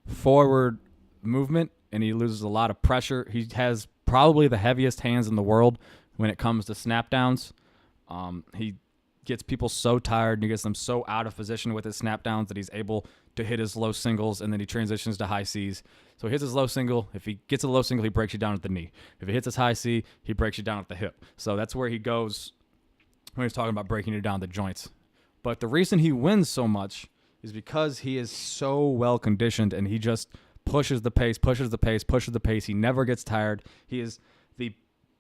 forward movement, and he loses a lot of pressure. He has probably the heaviest hands in the world when it comes to snap downs. He gets people so tired and he gets them so out of position with his snap downs that he's able to hit his low singles, and then he transitions to high C's. So he hits his low single. If he gets a low single, he breaks you down at the knee. If he hits his high C, he breaks you down at the hip. So that's where he goes when he's talking about breaking you down the joints. But the reason he wins so much is because he is so well conditioned, and he just pushes the pace. He never gets tired. He is the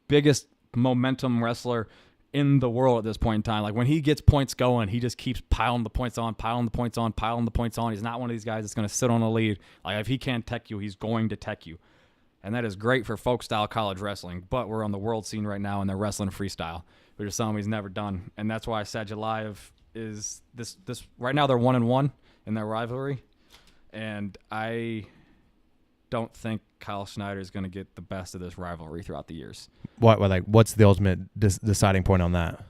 biggest momentum wrestler in the world at this point in time. Like when he gets points going, he just keeps piling the points on, piling the points on, piling the points on. He's not one of these guys that's going to sit on a lead. Like if he can't tech you, he's going to tech you. And that is great for folk-style college wrestling. But we're on the world scene right now, and they're wrestling freestyle, which is something he's never done. And that's why Sadulayev is this. Right now, they're 1-1 in their rivalry. And I don't think Kyle Snyder is going to get the best of this rivalry throughout the years. What's the ultimate deciding point on that?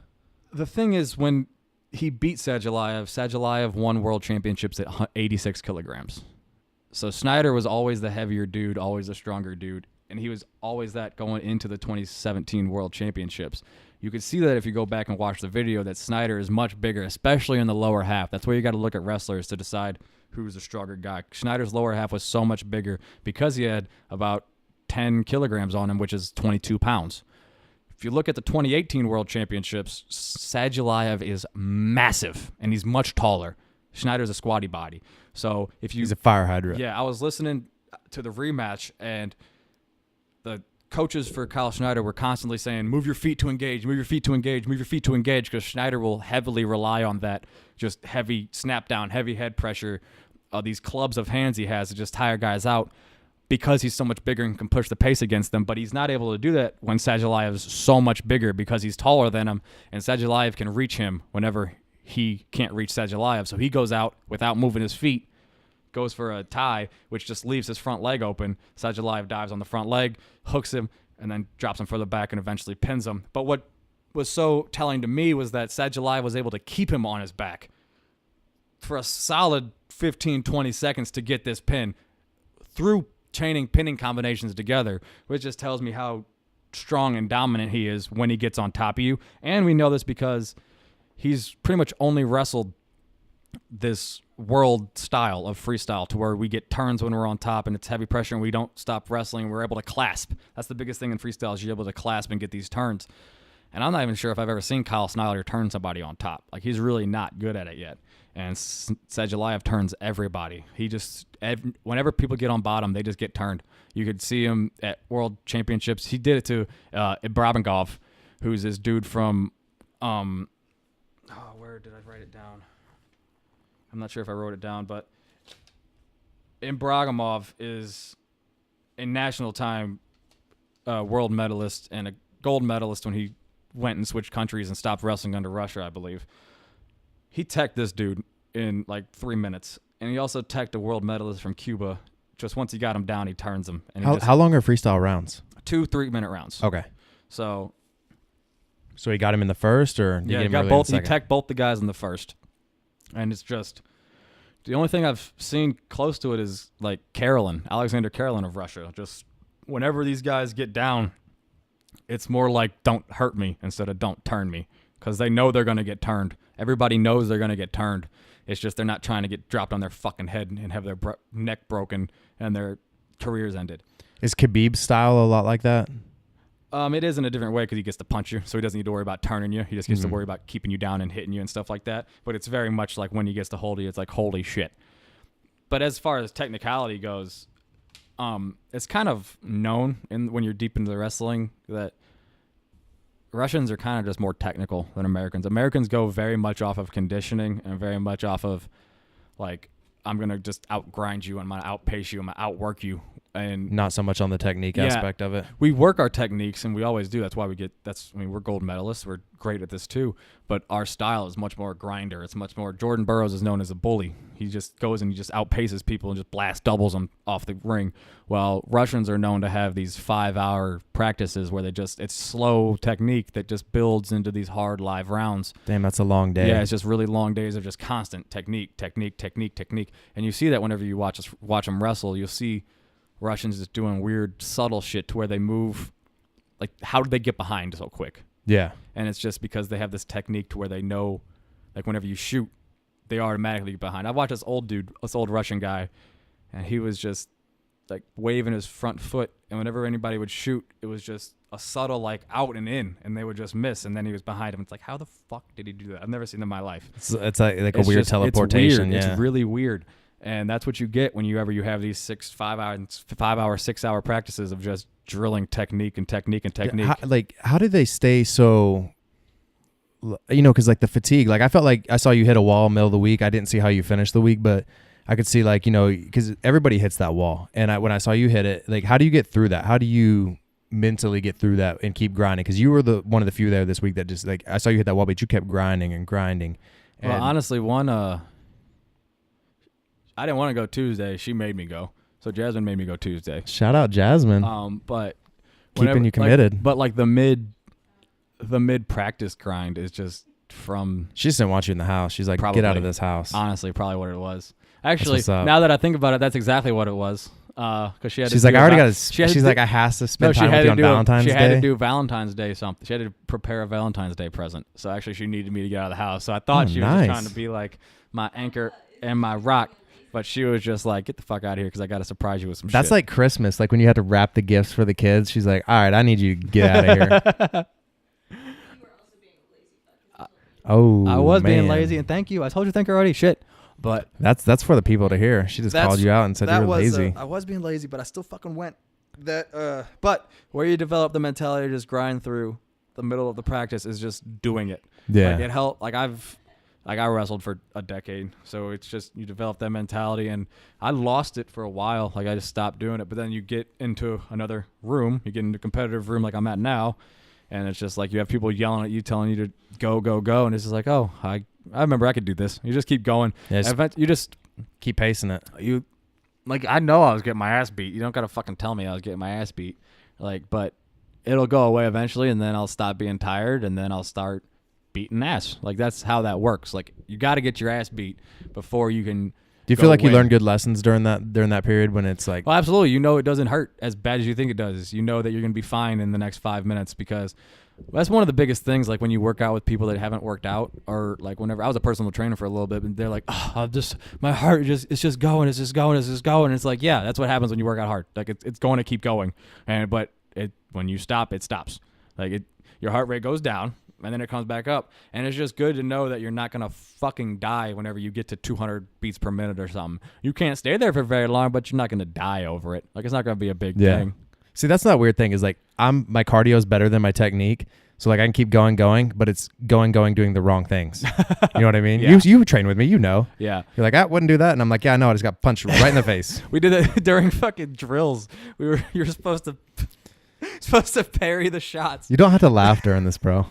The thing is, when he beat Sadulayev won world championships at 86 kilograms. So Snyder was always the heavier dude, always the stronger dude, and he was always that going into the 2017 world championships. You could see that if you go back and watch the video, that Snyder is much bigger, especially in the lower half. That's where you got to look at wrestlers to decide who's the stronger guy. Snyder's lower half was so much bigger because he had about 10 kilograms on him, which is 22 pounds. If you look at the 2018 World Championships, Sadulayev is massive, and he's much taller. Schneider's a squatty body. So if you, he's a fire hydrant. Yeah, I was listening to the rematch, and the coaches for Kyle Snyder were constantly saying, move your feet to engage, move your feet to engage, move your feet to engage, because Snyder will heavily rely on that just heavy snap down, heavy head pressure, these clubs of hands he has to just tire guys out because he's so much bigger and can push the pace against them. But he's not able to do that when Sadulayev is so much bigger because he's taller than him, and Sadulayev can reach him whenever he can't reach Sadulayev. So he goes out without moving his feet, goes for a tie, which just leaves his front leg open. Sadulayev dives on the front leg, hooks him, and then drops him further back and eventually pins him. But what was so telling to me was that Sadulayev was able to keep him on his back for a solid 15, 20 seconds to get this pin through chaining pinning combinations together, which just tells me how strong and dominant he is when he gets on top of you. And we know this because he's pretty much only wrestled this world style of freestyle to where we get turns when we're on top and it's heavy pressure and we don't stop wrestling. We're able to clasp. That's the biggest thing in freestyle is you're able to clasp and get these turns. And I'm not even sure if I've ever seen Kyle Snyder turn somebody on top. Like, he's really not good at it yet. And Sadulayev turns everybody. He just, whenever people get on bottom, they just get turned. You could see him at world championships. He did it to Brabangov, who's this dude from, where did I write it down? I'm not sure if I wrote it down, but Ibragimov is a national time world medalist and a gold medalist when he went and switched countries and stopped wrestling under Russia, I believe. He teched this dude in like 3 minutes, and he also teched a world medalist from Cuba. Just once he got him down, he turns him. And how long are freestyle rounds? 2 3-minute rounds. Okay. So he got him in the first, or yeah, he got both. He teched both the guys in the first, and it's just the only thing I've seen close to it is like Alexander Karelin of Russia. Just whenever these guys get down, it's more like don't hurt me instead of don't turn me, because they know they're going to get turned. Everybody knows they're going to get turned. It's just they're not trying to get dropped on their fucking head and have their neck broken and their careers ended. Is Khabib's style a lot like that? It is in a different way because he gets to punch you, so he doesn't need to worry about turning you. He just gets to worry about keeping you down and hitting you and stuff like that. But it's very much like when he gets to hold you, it's like, holy shit. But as far as technicality goes, it's kind of known when you're deep into the wrestling that Russians are kind of just more technical than Americans. Americans go very much off of conditioning and very much off of, like, I'm going to just outgrind you, I'm going to outpace you, I'm going to outwork you. And not so much on the technique aspect of it. We work our techniques, and we always do. That's why we're gold medalists. We're great at this too. But our style is much more grinder. It's much more. Jordan Burroughs is known as a bully. He just goes and he just outpaces people and just blast doubles them off the ring. While Russians are known to have these 5-hour practices where it's slow technique that just builds into these hard live rounds. Damn, that's a long day. Yeah, it's just really long days of just constant technique. And you see that whenever you watch them wrestle, you'll see Russians just doing weird, subtle shit to where they move. Like, how did they get behind so quick? Yeah. And it's just because they have this technique to where they know, like, whenever you shoot, they automatically get behind. I watched this old Russian guy, and he was just, like, waving his front foot. And whenever anybody would shoot, it was just a subtle, like, out and in, and they would just miss. And then he was behind him. It's like, how the fuck did he do that? I've never seen that in my life. It's like a weird teleportation. It's weird. Yeah. It's really weird. And that's what you get when you have these 5-hour, 6-hour practices of just drilling technique. How do they stay so you know, because like the fatigue, like I felt like I saw you hit a wall middle of the week. I didn't see how you finished the week, but I could see like, you know, because everybody hits that wall. And when I saw you hit it, like, how do you get through that? How do you mentally get through that and keep grinding? Because you were one of the few there this week that just like, I saw you hit that wall, but you kept grinding and grinding. And well, honestly, I didn't want to go Tuesday. She made me go. So Jasmine made me go Tuesday. Shout out Jasmine. But keeping you committed. Like, but like the mid practice grind is just from. She just didn't want you in the house. She's like, probably, get out of this house. Honestly, probably what it was. Actually, now that I think about it, that's exactly what it was. Because she had. She's like, I already got. She's like, I has to spend time with you on Valentine's Day. She had to do Valentine's Day something. She had to prepare a Valentine's Day present. So actually, she needed me to get out of the house. So I thought she was just trying to be like my anchor and my rock. But she was just like, get the fuck out of here because I got to surprise you with some shit. That's like Christmas. Like when you had to wrap the gifts for the kids. She's like, all right, I need you to get out of here. Oh, I was being lazy. And thank you. I told you thank you already. Shit. But that's for the people to hear. She just called you out and said you were lazy. I was being lazy, but I still fucking went. But where you develop the mentality to just grind through the middle of the practice is just doing it. Yeah. Like it helped. I wrestled for a decade, so it's just you develop that mentality, and I lost it for a while. Like I just stopped doing it, but then you get into another room, you get into a competitive room like I'm at now, and it's just like you have people yelling at you, telling you to go, go, go, and it's just like, oh, I remember I could do this. You just keep going. Yeah, you just keep pacing it. You like I know I was getting my ass beat. You don't gotta fucking tell me I was getting my ass beat. Like, but it'll go away eventually, and then I'll stop being tired, and then I'll start beating ass. Like that's how that works. Like you got to get your ass beat before you can. Do you feel like you learned good lessons during that period when it's like? Well, absolutely. You know it doesn't hurt as bad as you think it does. You know that you're gonna be fine in the next 5 minutes because that's one of the biggest things. Like when you work out with people that haven't worked out, or like whenever I was a personal trainer for a little bit, and they're like, "Oh, my heart it's just going. And it's like, yeah, that's what happens when you work out hard. Like it's going to keep going, but when you stop, it stops. Like your heart rate goes down. And then it comes back up. And it's just good to know that you're not going to fucking die whenever you get to 200 beats per minute or something. You can't stay there for very long, but you're not going to die over it. Like, it's not going to be a big thing. See, that's not a weird thing. Is like, my cardio is better than my technique. So, like, I can keep going, but it's going, doing the wrong things. You know what I mean? Yeah. You train with me, you know. Yeah. You're like, I wouldn't do that. And I'm like, yeah, I know. I just got punched right in the face. We did it during fucking drills. You're supposed to parry the shots. You don't have to laugh during this, bro.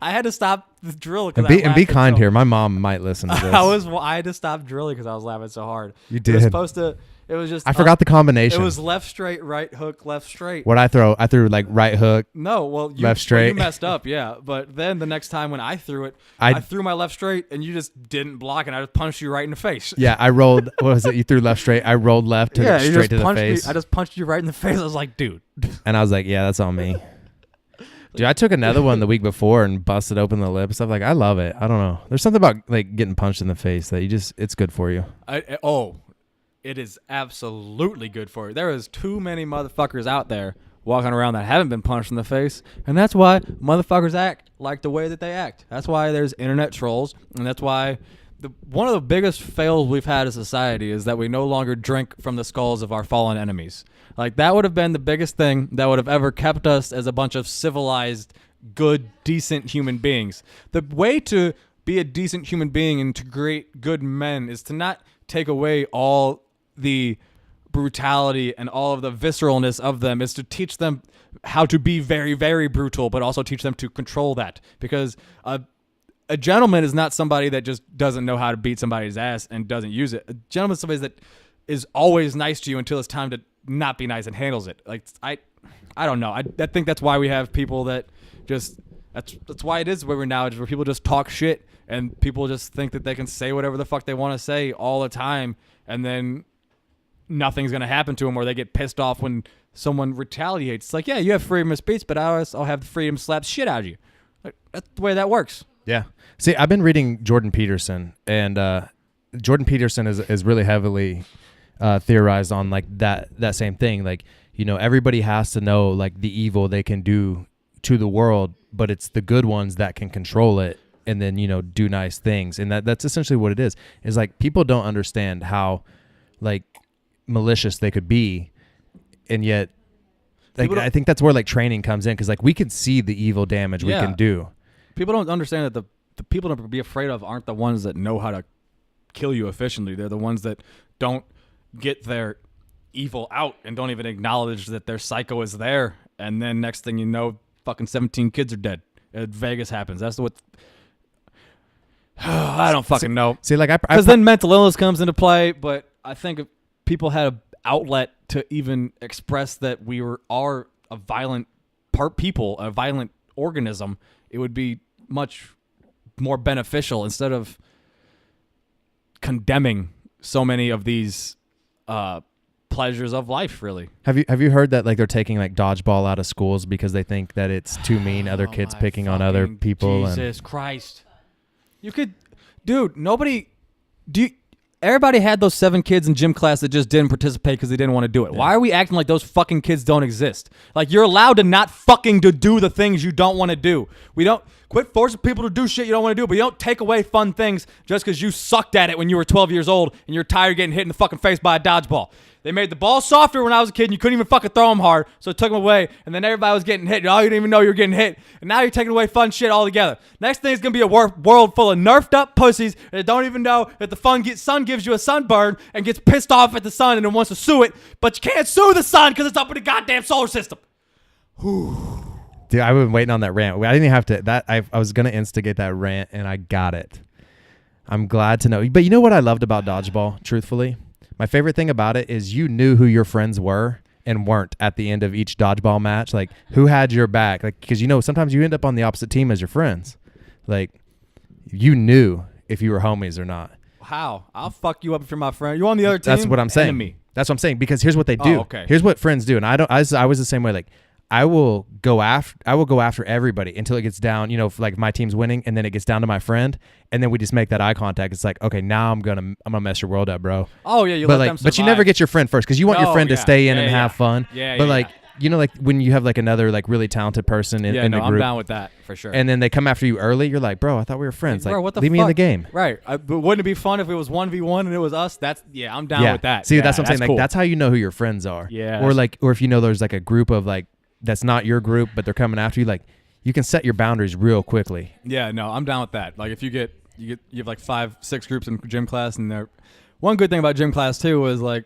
I had to stop the drill and be kind here. My mom might listen to this. I had to stop drilling because I was laughing so hard. You did. It was just. I forgot the combination. It was left straight, right hook, left straight. What I threw like right hook. No, left straight. You messed up, yeah. But then the next time when I threw it, I threw my left straight, and you just didn't block, and I just punched you right in the face. Yeah, I rolled. What was it? You threw left straight. I rolled left to straight to the face. I just punched you right in the face. I was like, dude. And I was like, yeah, that's on me. Dude, I took another one the week before and busted open the lip and stuff. Like, I love it. I don't know. There's something about like getting punched in the face that it's good for you. It is absolutely good for you. There is too many motherfuckers out there walking around that haven't been punched in the face, and that's why motherfuckers act like the way that they act. That's why there's internet trolls, and that's why one of the biggest fails we've had as a society is that we no longer drink from the skulls of our fallen enemies. Like, that would have been the biggest thing that would have ever kept us as a bunch of civilized, good, decent human beings. The way to be a decent human being and to create good men is to not take away all the brutality and all of the visceralness of them, is to teach them how to be very, very brutal, but also teach them to control that. Because a gentleman is not somebody that just doesn't know how to beat somebody's ass and doesn't use it. A gentleman is somebody that is always nice to you until it's time to not be nice and handles it. Like, I don't know. I think that's why we have people that just that's why it is where we're now, where people just talk shit and people just think that they can say whatever the fuck they want to say all the time, and then nothing's gonna happen to them, or they get pissed off when someone retaliates. It's like, yeah, you have freedom of speech, but I'll have the freedom to slap shit out of you. Like, that's the way that works. Yeah. See, I've been reading Jordan Peterson, and Jordan Peterson is really heavily theorized on like that same thing. Like, you know, everybody has to know like the evil they can do to the world, but it's the good ones that can control it and then, you know, do nice things. And that's essentially what it is like people don't understand how like malicious they could be, and yet like I think that's where like training comes in, because like we can see the evil damage we can do, people don't understand that the people to be afraid of aren't the ones that know how to kill you efficiently. They're the ones that don't get their evil out and don't even acknowledge that their psycho is there. And then next thing you know, fucking 17 kids are dead. Vegas happens. That's what. I don't fucking know. See, like because then mental illness comes into play. But I think if people had an outlet to even express that we are a violent a violent organism, it would be much more beneficial instead of condemning so many of these pleasures of life. Really, have you heard that like they're taking like dodgeball out of schools because they think that it's too mean, other kids picking on other people? Jesus Christ! You could, dude. Everybody had those 7 kids in gym class that just didn't participate because they didn't want to do it. Yeah. Why are we acting like those fucking kids don't exist? Like, you're allowed to not fucking to do the things you don't want to do. We don't quit forcing people to do shit you don't want to do, but you don't take away fun things just because you sucked at it when you were 12 years old and you're tired of getting hit in the fucking face by a dodgeball. They made the ball softer when I was a kid and you couldn't even fucking throw them hard, so it took them away, and then everybody was getting hit. You didn't even know you were getting hit, and now you're taking away fun shit altogether. Next thing is going to be a world full of nerfed up pussies that don't even know that the sun gives you a sunburn and gets pissed off at the sun and then wants to sue it, but you can't sue the sun because it's up in the goddamn solar system. Dude, I've been waiting on that rant. I didn't even have to. I was going to instigate that rant, and I got it. I'm glad to know. But you know what I loved about dodgeball, truthfully? My favorite thing about it is you knew who your friends were and weren't at the end of each dodgeball match. Like, who had your back? Like, because, sometimes you end up on the opposite team as your friends. Like, you knew if you were homies or not. How? I'll fuck you up if you're my friend. You on the other team? That's what I'm saying. Enemy. That's what I'm saying, because here's what they do. Oh, okay. Here's what friends do. And I was the same way. Like, I will go after everybody until it gets down, like my team's winning, and then it gets down to my friend, and then we just make that eye contact. It's like, okay, now I'm gonna mess your world up, bro. Oh yeah, but you never get your friend first because you want your friend to stay in and have fun. Yeah, but like when you have like another like really talented person in the group, I'm down with that for sure. And then they come after you early, you're like, bro, I thought we were friends. Bro, like, what the leave fuck? me in the game. Right. But wouldn't it be fun if it was 1v1 and it was us? I'm down with that. See, that's what I'm saying. Cool. Like, that's how you know who your friends are. Yeah. Or if there's like a group of like that's not your group, but they're coming after you, like you can set your boundaries real quickly. Yeah, no, I'm down with that. Like if you have like 5-6 groups in gym class, and one good thing about gym class too was like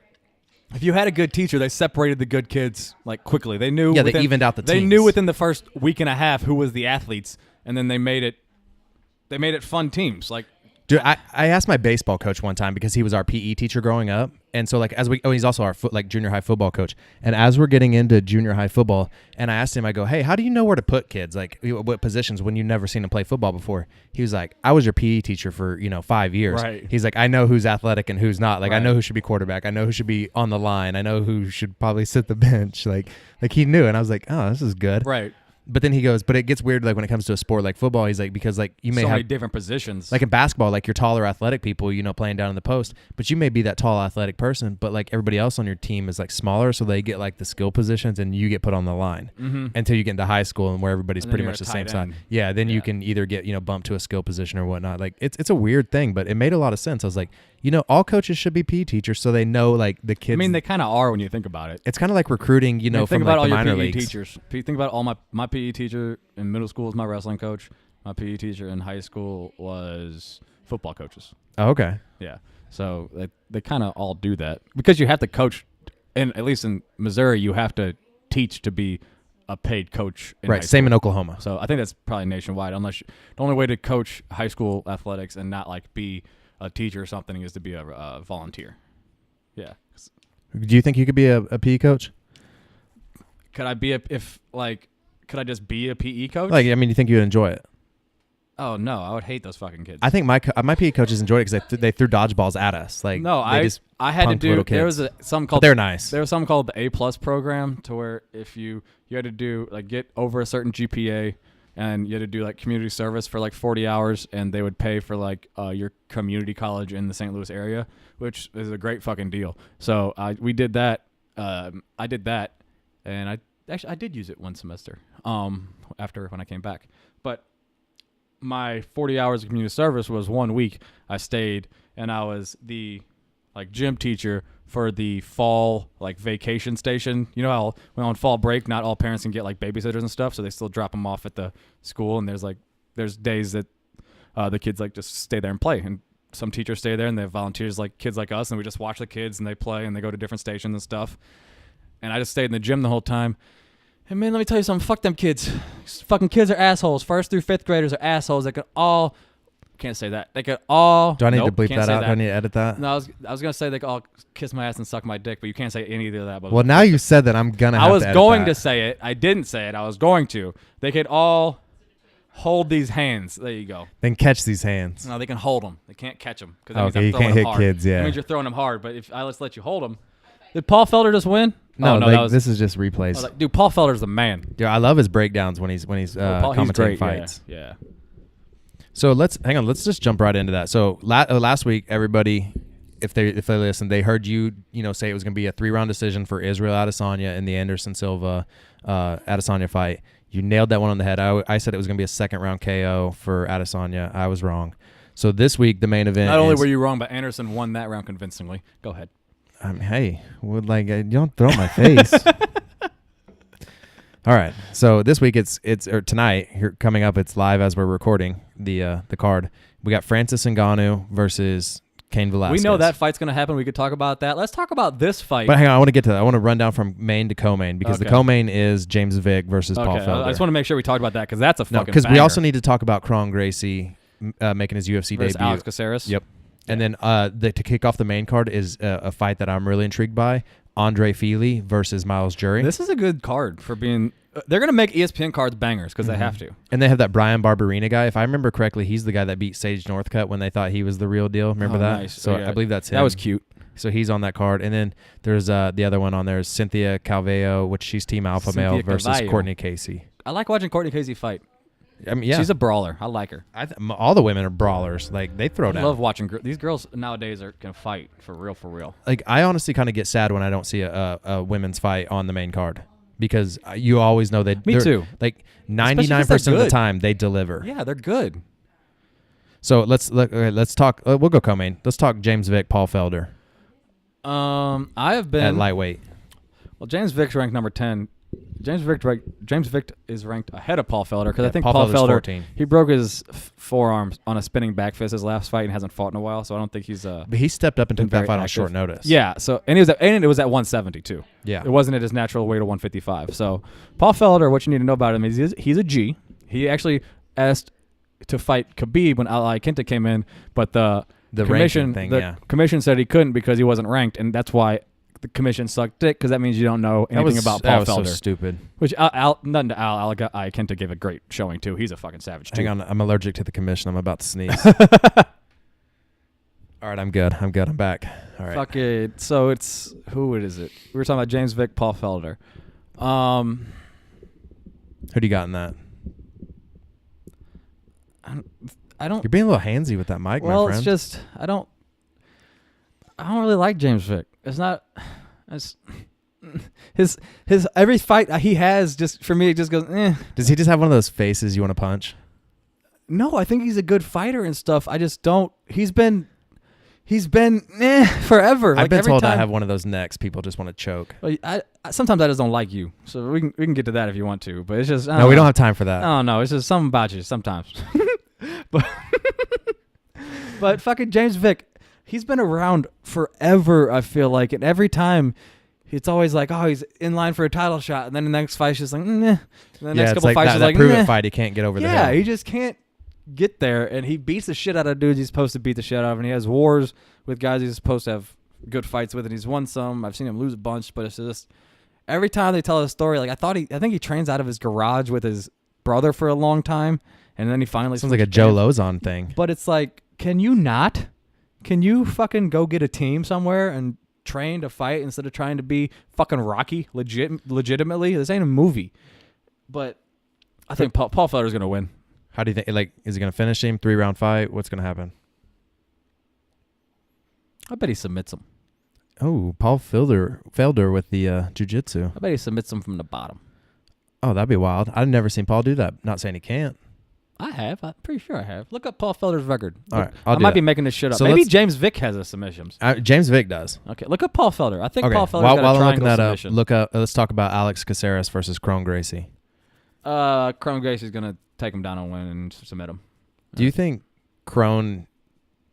if you had a good teacher, they separated the good kids like quickly. They knew they evened out the teams. They knew within the first week and a half who was the athletes, and then they made it fun teams. Like, dude, I asked my baseball coach one time because he was our PE teacher growing up. And so like he's also our junior high football coach. And as we're getting into junior high football, and I asked him, I go, hey, how do you know where to put kids? Like what positions when you've never seen them play football before? He was like, I was your PE teacher for, 5 years. Right. He's like, I know who's athletic and who's not. Like, right. I know who should be quarterback. I know who should be on the line. I know who should probably sit the bench. Like he knew. And I was like, oh, this is good. Right. But then he goes, but it gets weird like when it comes to a sport like football. He's like, because like you may so have many different positions. like in basketball, like you're taller athletic people, playing down in the post, but you may be that tall athletic person, but like everybody else on your team is like smaller, so they get like the skill positions and you get put on the line until you get into high school and where everybody's pretty much the same size. Yeah, then you can either get bumped to a skill position or whatnot. Like it's a weird thing, but it made a lot of sense. I was like, all coaches should be PE teachers so they know like the kids. I mean, they kind of are when you think about it. It's kind of like recruiting, think from about like all the your minor PE leagues. teachers. Think about all my PE teacher in middle school was my wrestling coach. My PE teacher in high school was football coaches. Oh, okay. Yeah. So they kind of all do that because you have to coach, and at least in Missouri, you have to teach to be a paid coach. Right. Same in Oklahoma. So I think that's probably nationwide. Unless the only way to coach high school athletics and not like be a teacher or something is to be a volunteer. Yeah. Do you think you could be a PE coach? Could I be could I just be a PE coach? Like, I mean, you think you'd enjoy it? Oh no, I would hate those fucking kids. I think my PE coaches enjoyed it because they threw dodgeballs at us. Like, no, I had to do. There was something called. But they're nice. There was something called the A+ program, to where if you had to do like get over a certain GPA, and you had to do like community service for like 40 hours, and they would pay for like your community college in the St. Louis area, which is a great fucking deal. So we did that. I did that, and I did use it one semester. After when I came back, but my 40 hours of community service was 1 week. I stayed, and I was the like gym teacher for the fall like vacation station. You know how when on fall break, not all parents can get like babysitters and stuff, so they still drop them off at the school, and there's like there's days that the kids like just stay there and play, and some teachers stay there and they have volunteers like kids like us, and we just watch the kids and they play and they go to different stations and stuff. And I just stayed in the gym the whole time. And man, let me tell you something. Fuck them kids. Fucking kids are assholes. 1st through 5th graders are assholes. They could all. Can't say that. They could all. Do I need nope, to bleep can't that say out? Do I need to edit that? No, I was gonna say they could all kiss my ass and suck my dick, but you can't say any of that. But Well, now you said that, I'm gonna. I have was to edit going that. to say it. I didn't say it. I was going to. They could all hold these hands. There you go. Then catch these hands. No, they can hold them. They can't catch them because Okay, you can't hit kids. Yeah. That means you're throwing them hard. But if I just let you hold them, did Paul Felder just win? No, oh, no, like, that was, this is just I replays. was like, dude, Paul Felder's the man. Yeah, I love his breakdowns when he's commentating great, fights. Yeah. So let's just jump right into that. So last week, everybody, if they listened, they heard you say it was going to be a 3-round decision for Israel Adesanya in the Anderson Silva Adesanya fight. You nailed that one on the head. I said it was going to be a 2nd-round KO for Adesanya. I was wrong. So this week, the main event. Not only were you wrong, but Anderson won that round convincingly. Go ahead. Hey, you don't throw it in my face. All right. So this week or tonight here coming up. It's live as we're recording the card. We got Francis Ngannou versus Cain Velasquez. We know that fight's going to happen. We could talk about that. Let's talk about this fight. But hang on, I want to get to that. I want to run down from main to co-main because the Okay. co-main is James Vick versus Paul Felder. I just want to make sure we talked about that because that's a fucking because we banger. also need to talk about Kron Gracie making his UFC versus debut. Alex Caceres. Yep. And then to kick off the main card is a fight that I'm really intrigued by: Andre Fili versus Miles Jury. This is a good card for being. They're going to make ESPN cards bangers because they have to. And they have that Brian Barberina guy. If I remember correctly, he's the guy that beat Sage Northcutt when they thought he was the real deal. Remember that? Nice. So Yeah. I believe that's him. That was cute. So he's on that card. And then there's the other one on there is Cynthia Calvillo, which she's Team Alpha Cynthia Male versus Calvillo. Courtney Casey. I like watching Courtney Casey fight. I mean, yeah. She's a brawler. I like her. All the women are brawlers. Like, they throw I down. love watching these girls nowadays can fight for real. Like, I honestly kind of get sad when I don't see a women's fight on the main card because you always know that. Me too. Like, Especially 'cause 99% they're of the good. time they deliver. Yeah, they're good. So let's talk. We'll go co-main. Let's talk James Vick, Paul Felder I have been at lightweight. Well, James Vick's ranked number 10. James Vick is ranked ahead of Paul Felder because Yeah, I think Paul Paul Felder's Felder 14. he broke his forearms on a spinning back fist his last fight and hasn't fought in a while, so I don't think he's But he stepped up and been took that very fight on active. short notice. Yeah, so and it was at 170 too. Yeah. It wasn't at his natural weight of 155. So Paul Felder, what you need to know about him is he's a G. He actually asked to fight Khabib when Al Iaquinta came in, but the commission ranking thing, the yeah. commission said he couldn't because he wasn't ranked, and that's why the commission sucked dick because that means you don't know anything about Paul that was Felder. so stupid. Which nothing to Al Iaquinta gave a great showing too. He's a fucking savage too. Hang on, I'm allergic to the commission. I'm about to sneeze. All right, I'm good. I'm back. All right. Fuck it. So who is it? We were talking about James Vick, Paul Felder. Who do you got in that? I don't. You're being a little handsy with that mic, my Well, friend. it's just I don't really like James Vick. It's not. It's, his every fight he has just for me it just goes. Does he just have one of those faces you want to punch? No, I think he's a good fighter and stuff. I just don't. He's been forever. I've been every told I time- have one of those necks people just want to choke. Well, sometimes I just don't like you, so we can get to that if you want to. But it's just No, we don't have time for that. I don't know. It's just something about you sometimes. but fucking James Vick, he's been around forever. I feel like, and every time it's always like, oh, he's in line for a title shot, and then the next fight's just like, nah. And the next it's couple like fights that, is that like, prove nah. it fight. He can't get over the hill. Yeah, he just can't get there, and he beats the shit out of dudes he's supposed to beat the shit out of, and he has wars with guys he's supposed to have good fights with, and he's won some. I've seen him lose a bunch, but it's just every time they tell a story, like I think he trains out of his garage with his brother for a long time, and then he finally Sounds like a switched Joe bands. Lozon thing. But it's like, can you fucking go get a team somewhere and train to fight instead of trying to be fucking Rocky legitimately? This ain't a movie. But I think Paul Felder's gonna win. How do you think? Like, is he going to finish him? 3-round fight? What's going to happen? I bet he submits him. Oh, Paul Felder with the jiu-jitsu. I bet he submits him from the bottom. Oh, that'd be wild. I've never seen Paul do that. Not saying he can't. I have. I'm pretty sure I have. Look up Paul Felder's record. All right, I I'll do might that. be making this shit up. So Maybe let's- James Vick has a submissions. James Vick does. Okay, look up Paul Felder. I think Okay. Paul Felder's While got a I'm looking triangle that submission. up, let's talk about Alex Caceres versus Kron Gracie. Kron Gracie's gonna take him down and win and submit him. Do you think Crone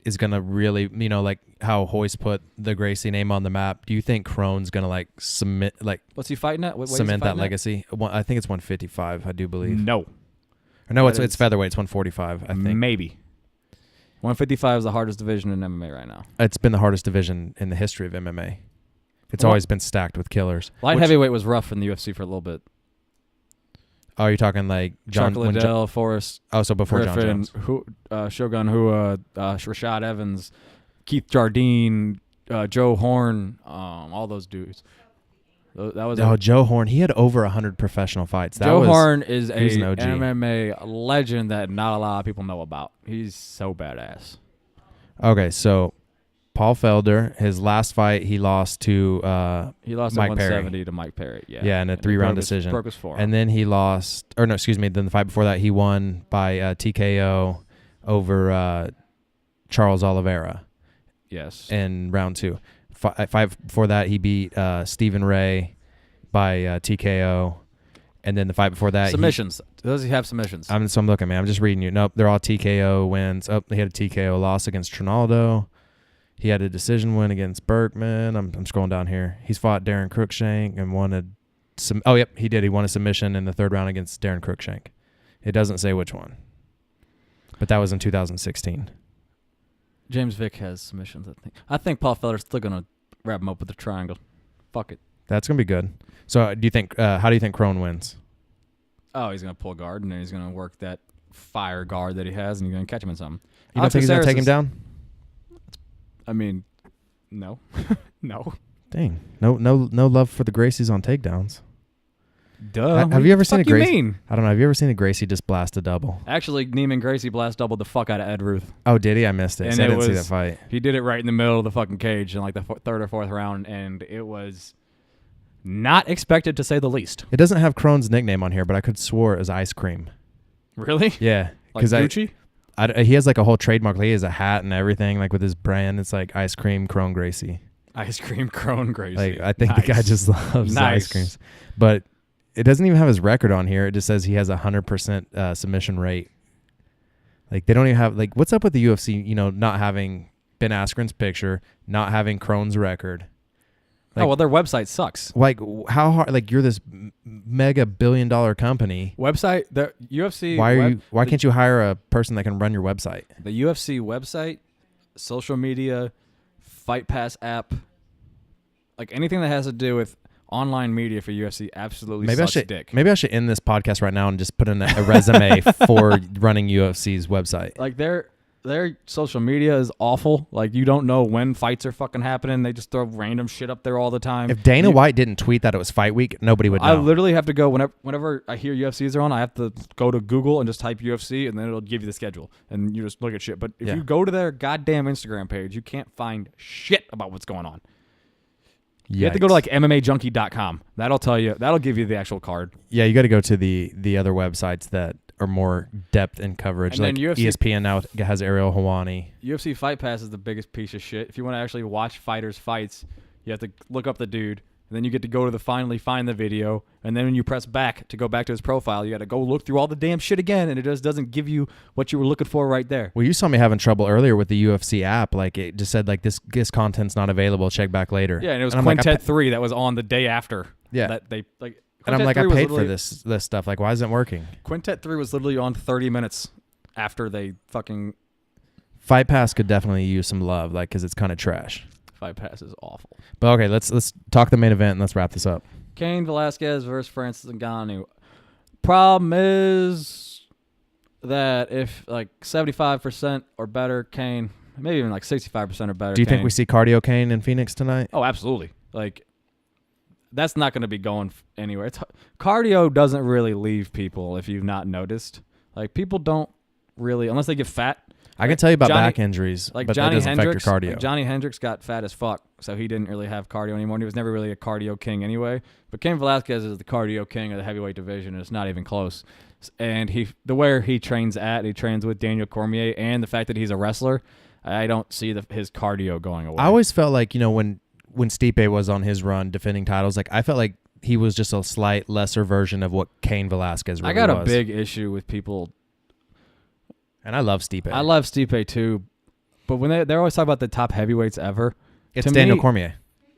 is gonna really, like how Hoist put the Gracie name on the map? Do you think Crone's gonna like submit, like what's he fighting at? cement that legacy? I think it's 155. I do believe. No, or no, it's featherweight. It's 145. I think maybe 155 is the hardest division in MMA right now. It's been the hardest division in the history of MMA. It's always been stacked with killers. Light heavyweight was rough in the UFC for a little bit. Oh, you're talking like Chuck Liddell, Forrest. Oh, so before Griffin, John Jones. Shogun Hua, Rashad Evans, Keith Jardine, Joe Horn, all those dudes. That was Joe Horn. He had over 100 professional fights. Joe Horn is an MMA legend that not a lot of people know about. He's so badass. Okay, so Paul Felder, his last fight, he lost to Mike 170 Perry. To Mike Perry. Yeah, in a 3-round decision. Broke his forearm. And then he lost, then the fight before that, he won by TKO over Charles Oliveira. Yes. In round 2. Fight before that, he beat Stephen Ray by TKO. And then the fight before that, submissions. Does he have submissions? I'm looking, man. I'm just reading you. Nope, they're all TKO wins. Oh, he had a TKO loss against Trinaldo. He had a decision win against Berkman. I'm scrolling down here. He's fought Darren Cruikshank and won he did. He won a submission in the 3rd round against Darren Cruikshank. It doesn't say which one, but that was in 2016. James Vick has submissions, I think Paul Felder's still going to wrap him up with the triangle. Fuck it. That's going to be good. So how do you think Crone wins? Oh, he's going to pull guard, and then he's going to work that fire guard that he has, and you're going to catch him in something. You don't think he's going to take him down? I mean, no. No. Dang. No love for the Gracies on takedowns. Duh. Have you ever seen a Gracie? Mean? I don't know. Have you ever seen a Gracie just blast a double? Actually, Neiman Gracie blast doubled the fuck out of Ed Ruth. Oh, did he? I missed it. And I didn't see that fight. He did it right in the middle of the fucking cage in like the 3rd or 4th round, and it was not expected to say the least. It doesn't have Crone's nickname on here, but I could swore it was Ice Cream. Really? Yeah. Like Gucci? He has like a whole trademark. He has a hat and everything, like with his brand. It's like Ice Cream Crone Gracie. Ice Cream Crone Gracie. Like I think the guy just loves ice creams. But it doesn't even have his record on here. It just says he has 100% submission rate. Like they don't even have like what's up with the UFC? Not having Ben Askren's picture, not having Crone's record. Like, their website sucks. Like how hard? Like you're this mega billion-dollar company. Website, the UFC. Why can't you hire a person that can run your website? The UFC website, social media, Fight Pass app, like anything that has to do with online media for UFC absolutely sucks dick. Maybe I should end this podcast right now and just put in a resume for running UFC's website. Like their social media is awful. Like you don't know when fights are fucking happening. They just throw random shit up there all the time. If Dana White didn't tweet that it was fight week, nobody would know. I literally have to go whenever I hear UFCs are on, I have to go to Google and just type UFC and then it'll give you the schedule and you just look at shit. But if you go to their goddamn Instagram page, you can't find shit about what's going on. Yikes. You have to go to like MMAJunkie.com. That'll give you the actual card. Yeah, you got to go to the other websites that are more depth and coverage. And like ESPN now has Ariel Helwani. UFC Fight Pass is the biggest piece of shit. If you want to actually watch fighters' fights, you have to look up the dude, and then you get to go to finally find the video, and then when you press back to go back to his profile, you got to go look through all the damn shit again, and it just doesn't give you what you were looking for right there. Well, you saw me having trouble earlier with the UFC app. Like it just said like this content's not available. Check back later. Yeah, and it was Quintet 3 that was on the day after. Yeah, that they like. And I'm like, I paid for this stuff. Like, why isn't it working? Quintet 3 was literally on 30 minutes after they fucking... Fight Pass could definitely use some love, like, because it's kind of trash. Fight Pass is awful. But okay, let's talk the main event and let's wrap this up. Cain Velasquez versus Francis Ngannou. Problem is that if like 75% or better Cain, maybe even like 65% or better. Do you think we see cardio Cain in Phoenix tonight? Oh, absolutely. Like... That's not going to be going anywhere. Cardio doesn't really leave people, if you've not noticed. Like, people don't really, unless they get fat. I can tell you about back injuries, but that doesn't affect your cardio. Like Johnny Hendricks got fat as fuck, so he didn't really have cardio anymore. And he was never really a cardio king anyway. But Cain Velasquez is the cardio king of the heavyweight division, and it's not even close. And the way he trains with Daniel Cormier, and the fact that he's a wrestler, I don't see his cardio going away. I always felt like, when Stipe was on his run defending titles, like I felt like he was just a slight lesser version of what Cain Velasquez really was. I got a big issue with people. And I love Stipe. I love Stipe too, but when they're always talking about the top heavyweights ever, it's Daniel Cormier.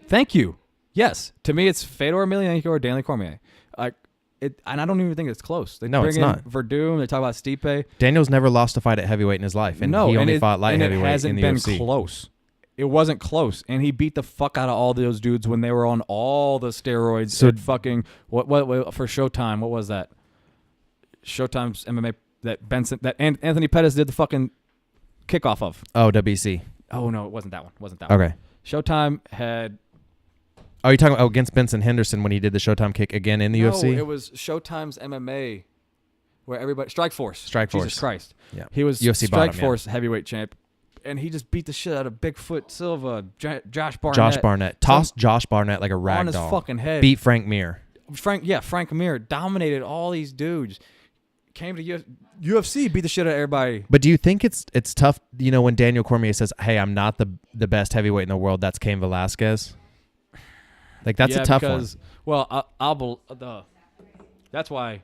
Thank you. Yes, to me it's Fedor Emelianenko or Daniel Cormier. And I don't even think it's close. They bring it's in not. Verdum. They talk about Stipe. Daniel's never lost a fight at heavyweight in his life, and he only fought light heavyweight in the UFC. It hasn't been close. It wasn't close, and he beat the fuck out of all those dudes when they were on all the steroids. So fucking what for Showtime? What was that? Showtime's MMA that Anthony Pettis did the fucking kickoff of. Oh, WC. Oh no, it wasn't that one. Okay. Showtime had. Oh, you're talking against Benson Henderson when he did the Showtime kick again in the UFC? No, it was Showtime's MMA, where everybody Strikeforce. Strikeforce. Jesus Christ. Yeah. He was UFC Strikeforce heavyweight champ, and he just beat the shit out of Bigfoot Silva, Josh Barnett. Josh Barnett tossed Josh Barnett like a rag on his doll. fucking head. Beat Frank Mir. Frank Mir dominated all these dudes. Came to UFC, beat the shit out of everybody. But do you think it's tough? You know, when Daniel Cormier says, "Hey, I'm not the best heavyweight in the world," that's Cain Velasquez. Like that's a tough one. Well, that's why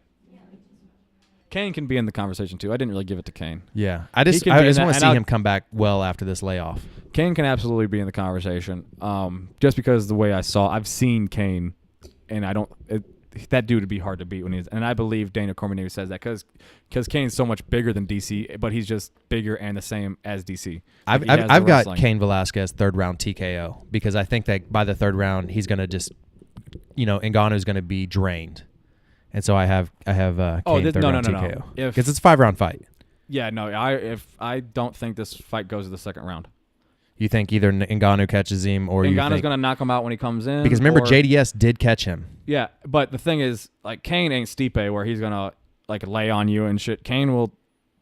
Cain can be in the conversation too. I didn't really give it to Cain. Yeah, I just want to see him come back well after this layoff. Cain can absolutely be in the conversation. Just because the way I've seen Cain, and that dude would be hard to beat when and I believe Daniel Cormier says that because Cain's so much bigger than DC, but he's just bigger and the same as DC. I've got Cain Velasquez 3rd round TKO because I think that by the 3rd round he's gonna just, Ngannou's gonna be drained, and so I have Cain 3rd round TKO because it's a 5-round fight. Yeah, no, I don't think this fight goes to the 2nd round. You think either Ngannou catches him or Ngannou's going to knock him out when he comes in? Because remember, JDS did catch him. Yeah, but the thing is, like, Cain ain't Stipe where he's going to, like, lay on you and shit. Cain will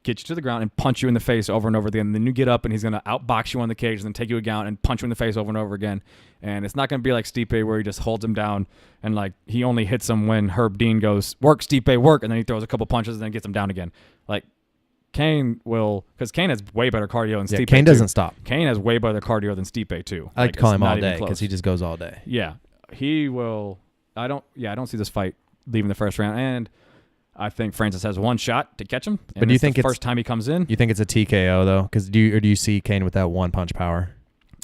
get you to the ground and punch you in the face over and over again. And then you get up and he's going to outbox you on the cage and then take you down and punch you in the face over and over again. And it's not going to be like Stipe where he just holds him down and, like, he only hits him when Herb Dean goes, "Work, Stipe, work," and then he throws a couple punches and then gets him down again. Like, Cain will, because Cain has way better cardio than Stipe. Cain doesn't stop. Cain has way better cardio than Stipe too. I like to call him all day because he just goes all day. Yeah, he will. I don't see this fight leaving the 1st round, and I think Francis has one shot to catch him. But do you think it's the first time he comes in? You think it's a TKO though? Because do you see Cain with that one punch power?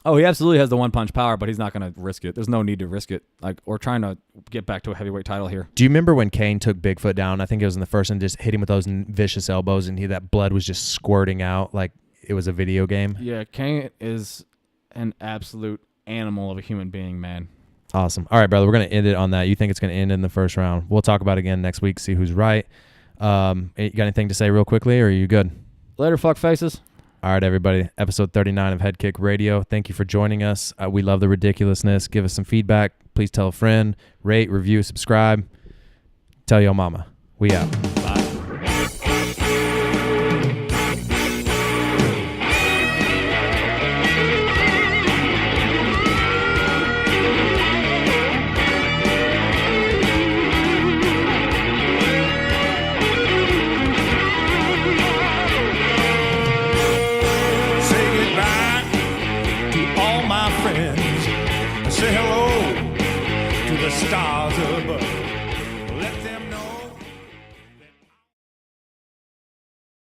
Oh, he absolutely has the one punch power, but he's not going to risk it. There's no need to risk it. Like, we're trying to get back to a heavyweight title here. Do you remember when Cain took Bigfoot down? I think it was in the 1st and just hit him with those vicious elbows, and that blood was just squirting out like it was a video game. Yeah, Cain is an absolute animal of a human being, man. Awesome. All right, brother, we're going to end it on that. You think it's going to end in the 1st round? We'll talk about it again next week, see who's right. You got anything to say real quickly, or are you good? Later, fuck faces. All right, everybody. Episode 39 of Head Kick Radio. Thank you for joining us. We love the ridiculousness. Give us some feedback. Please tell a friend. Rate, review, subscribe. Tell your mama. We out. Bye. Say hello to the stars above.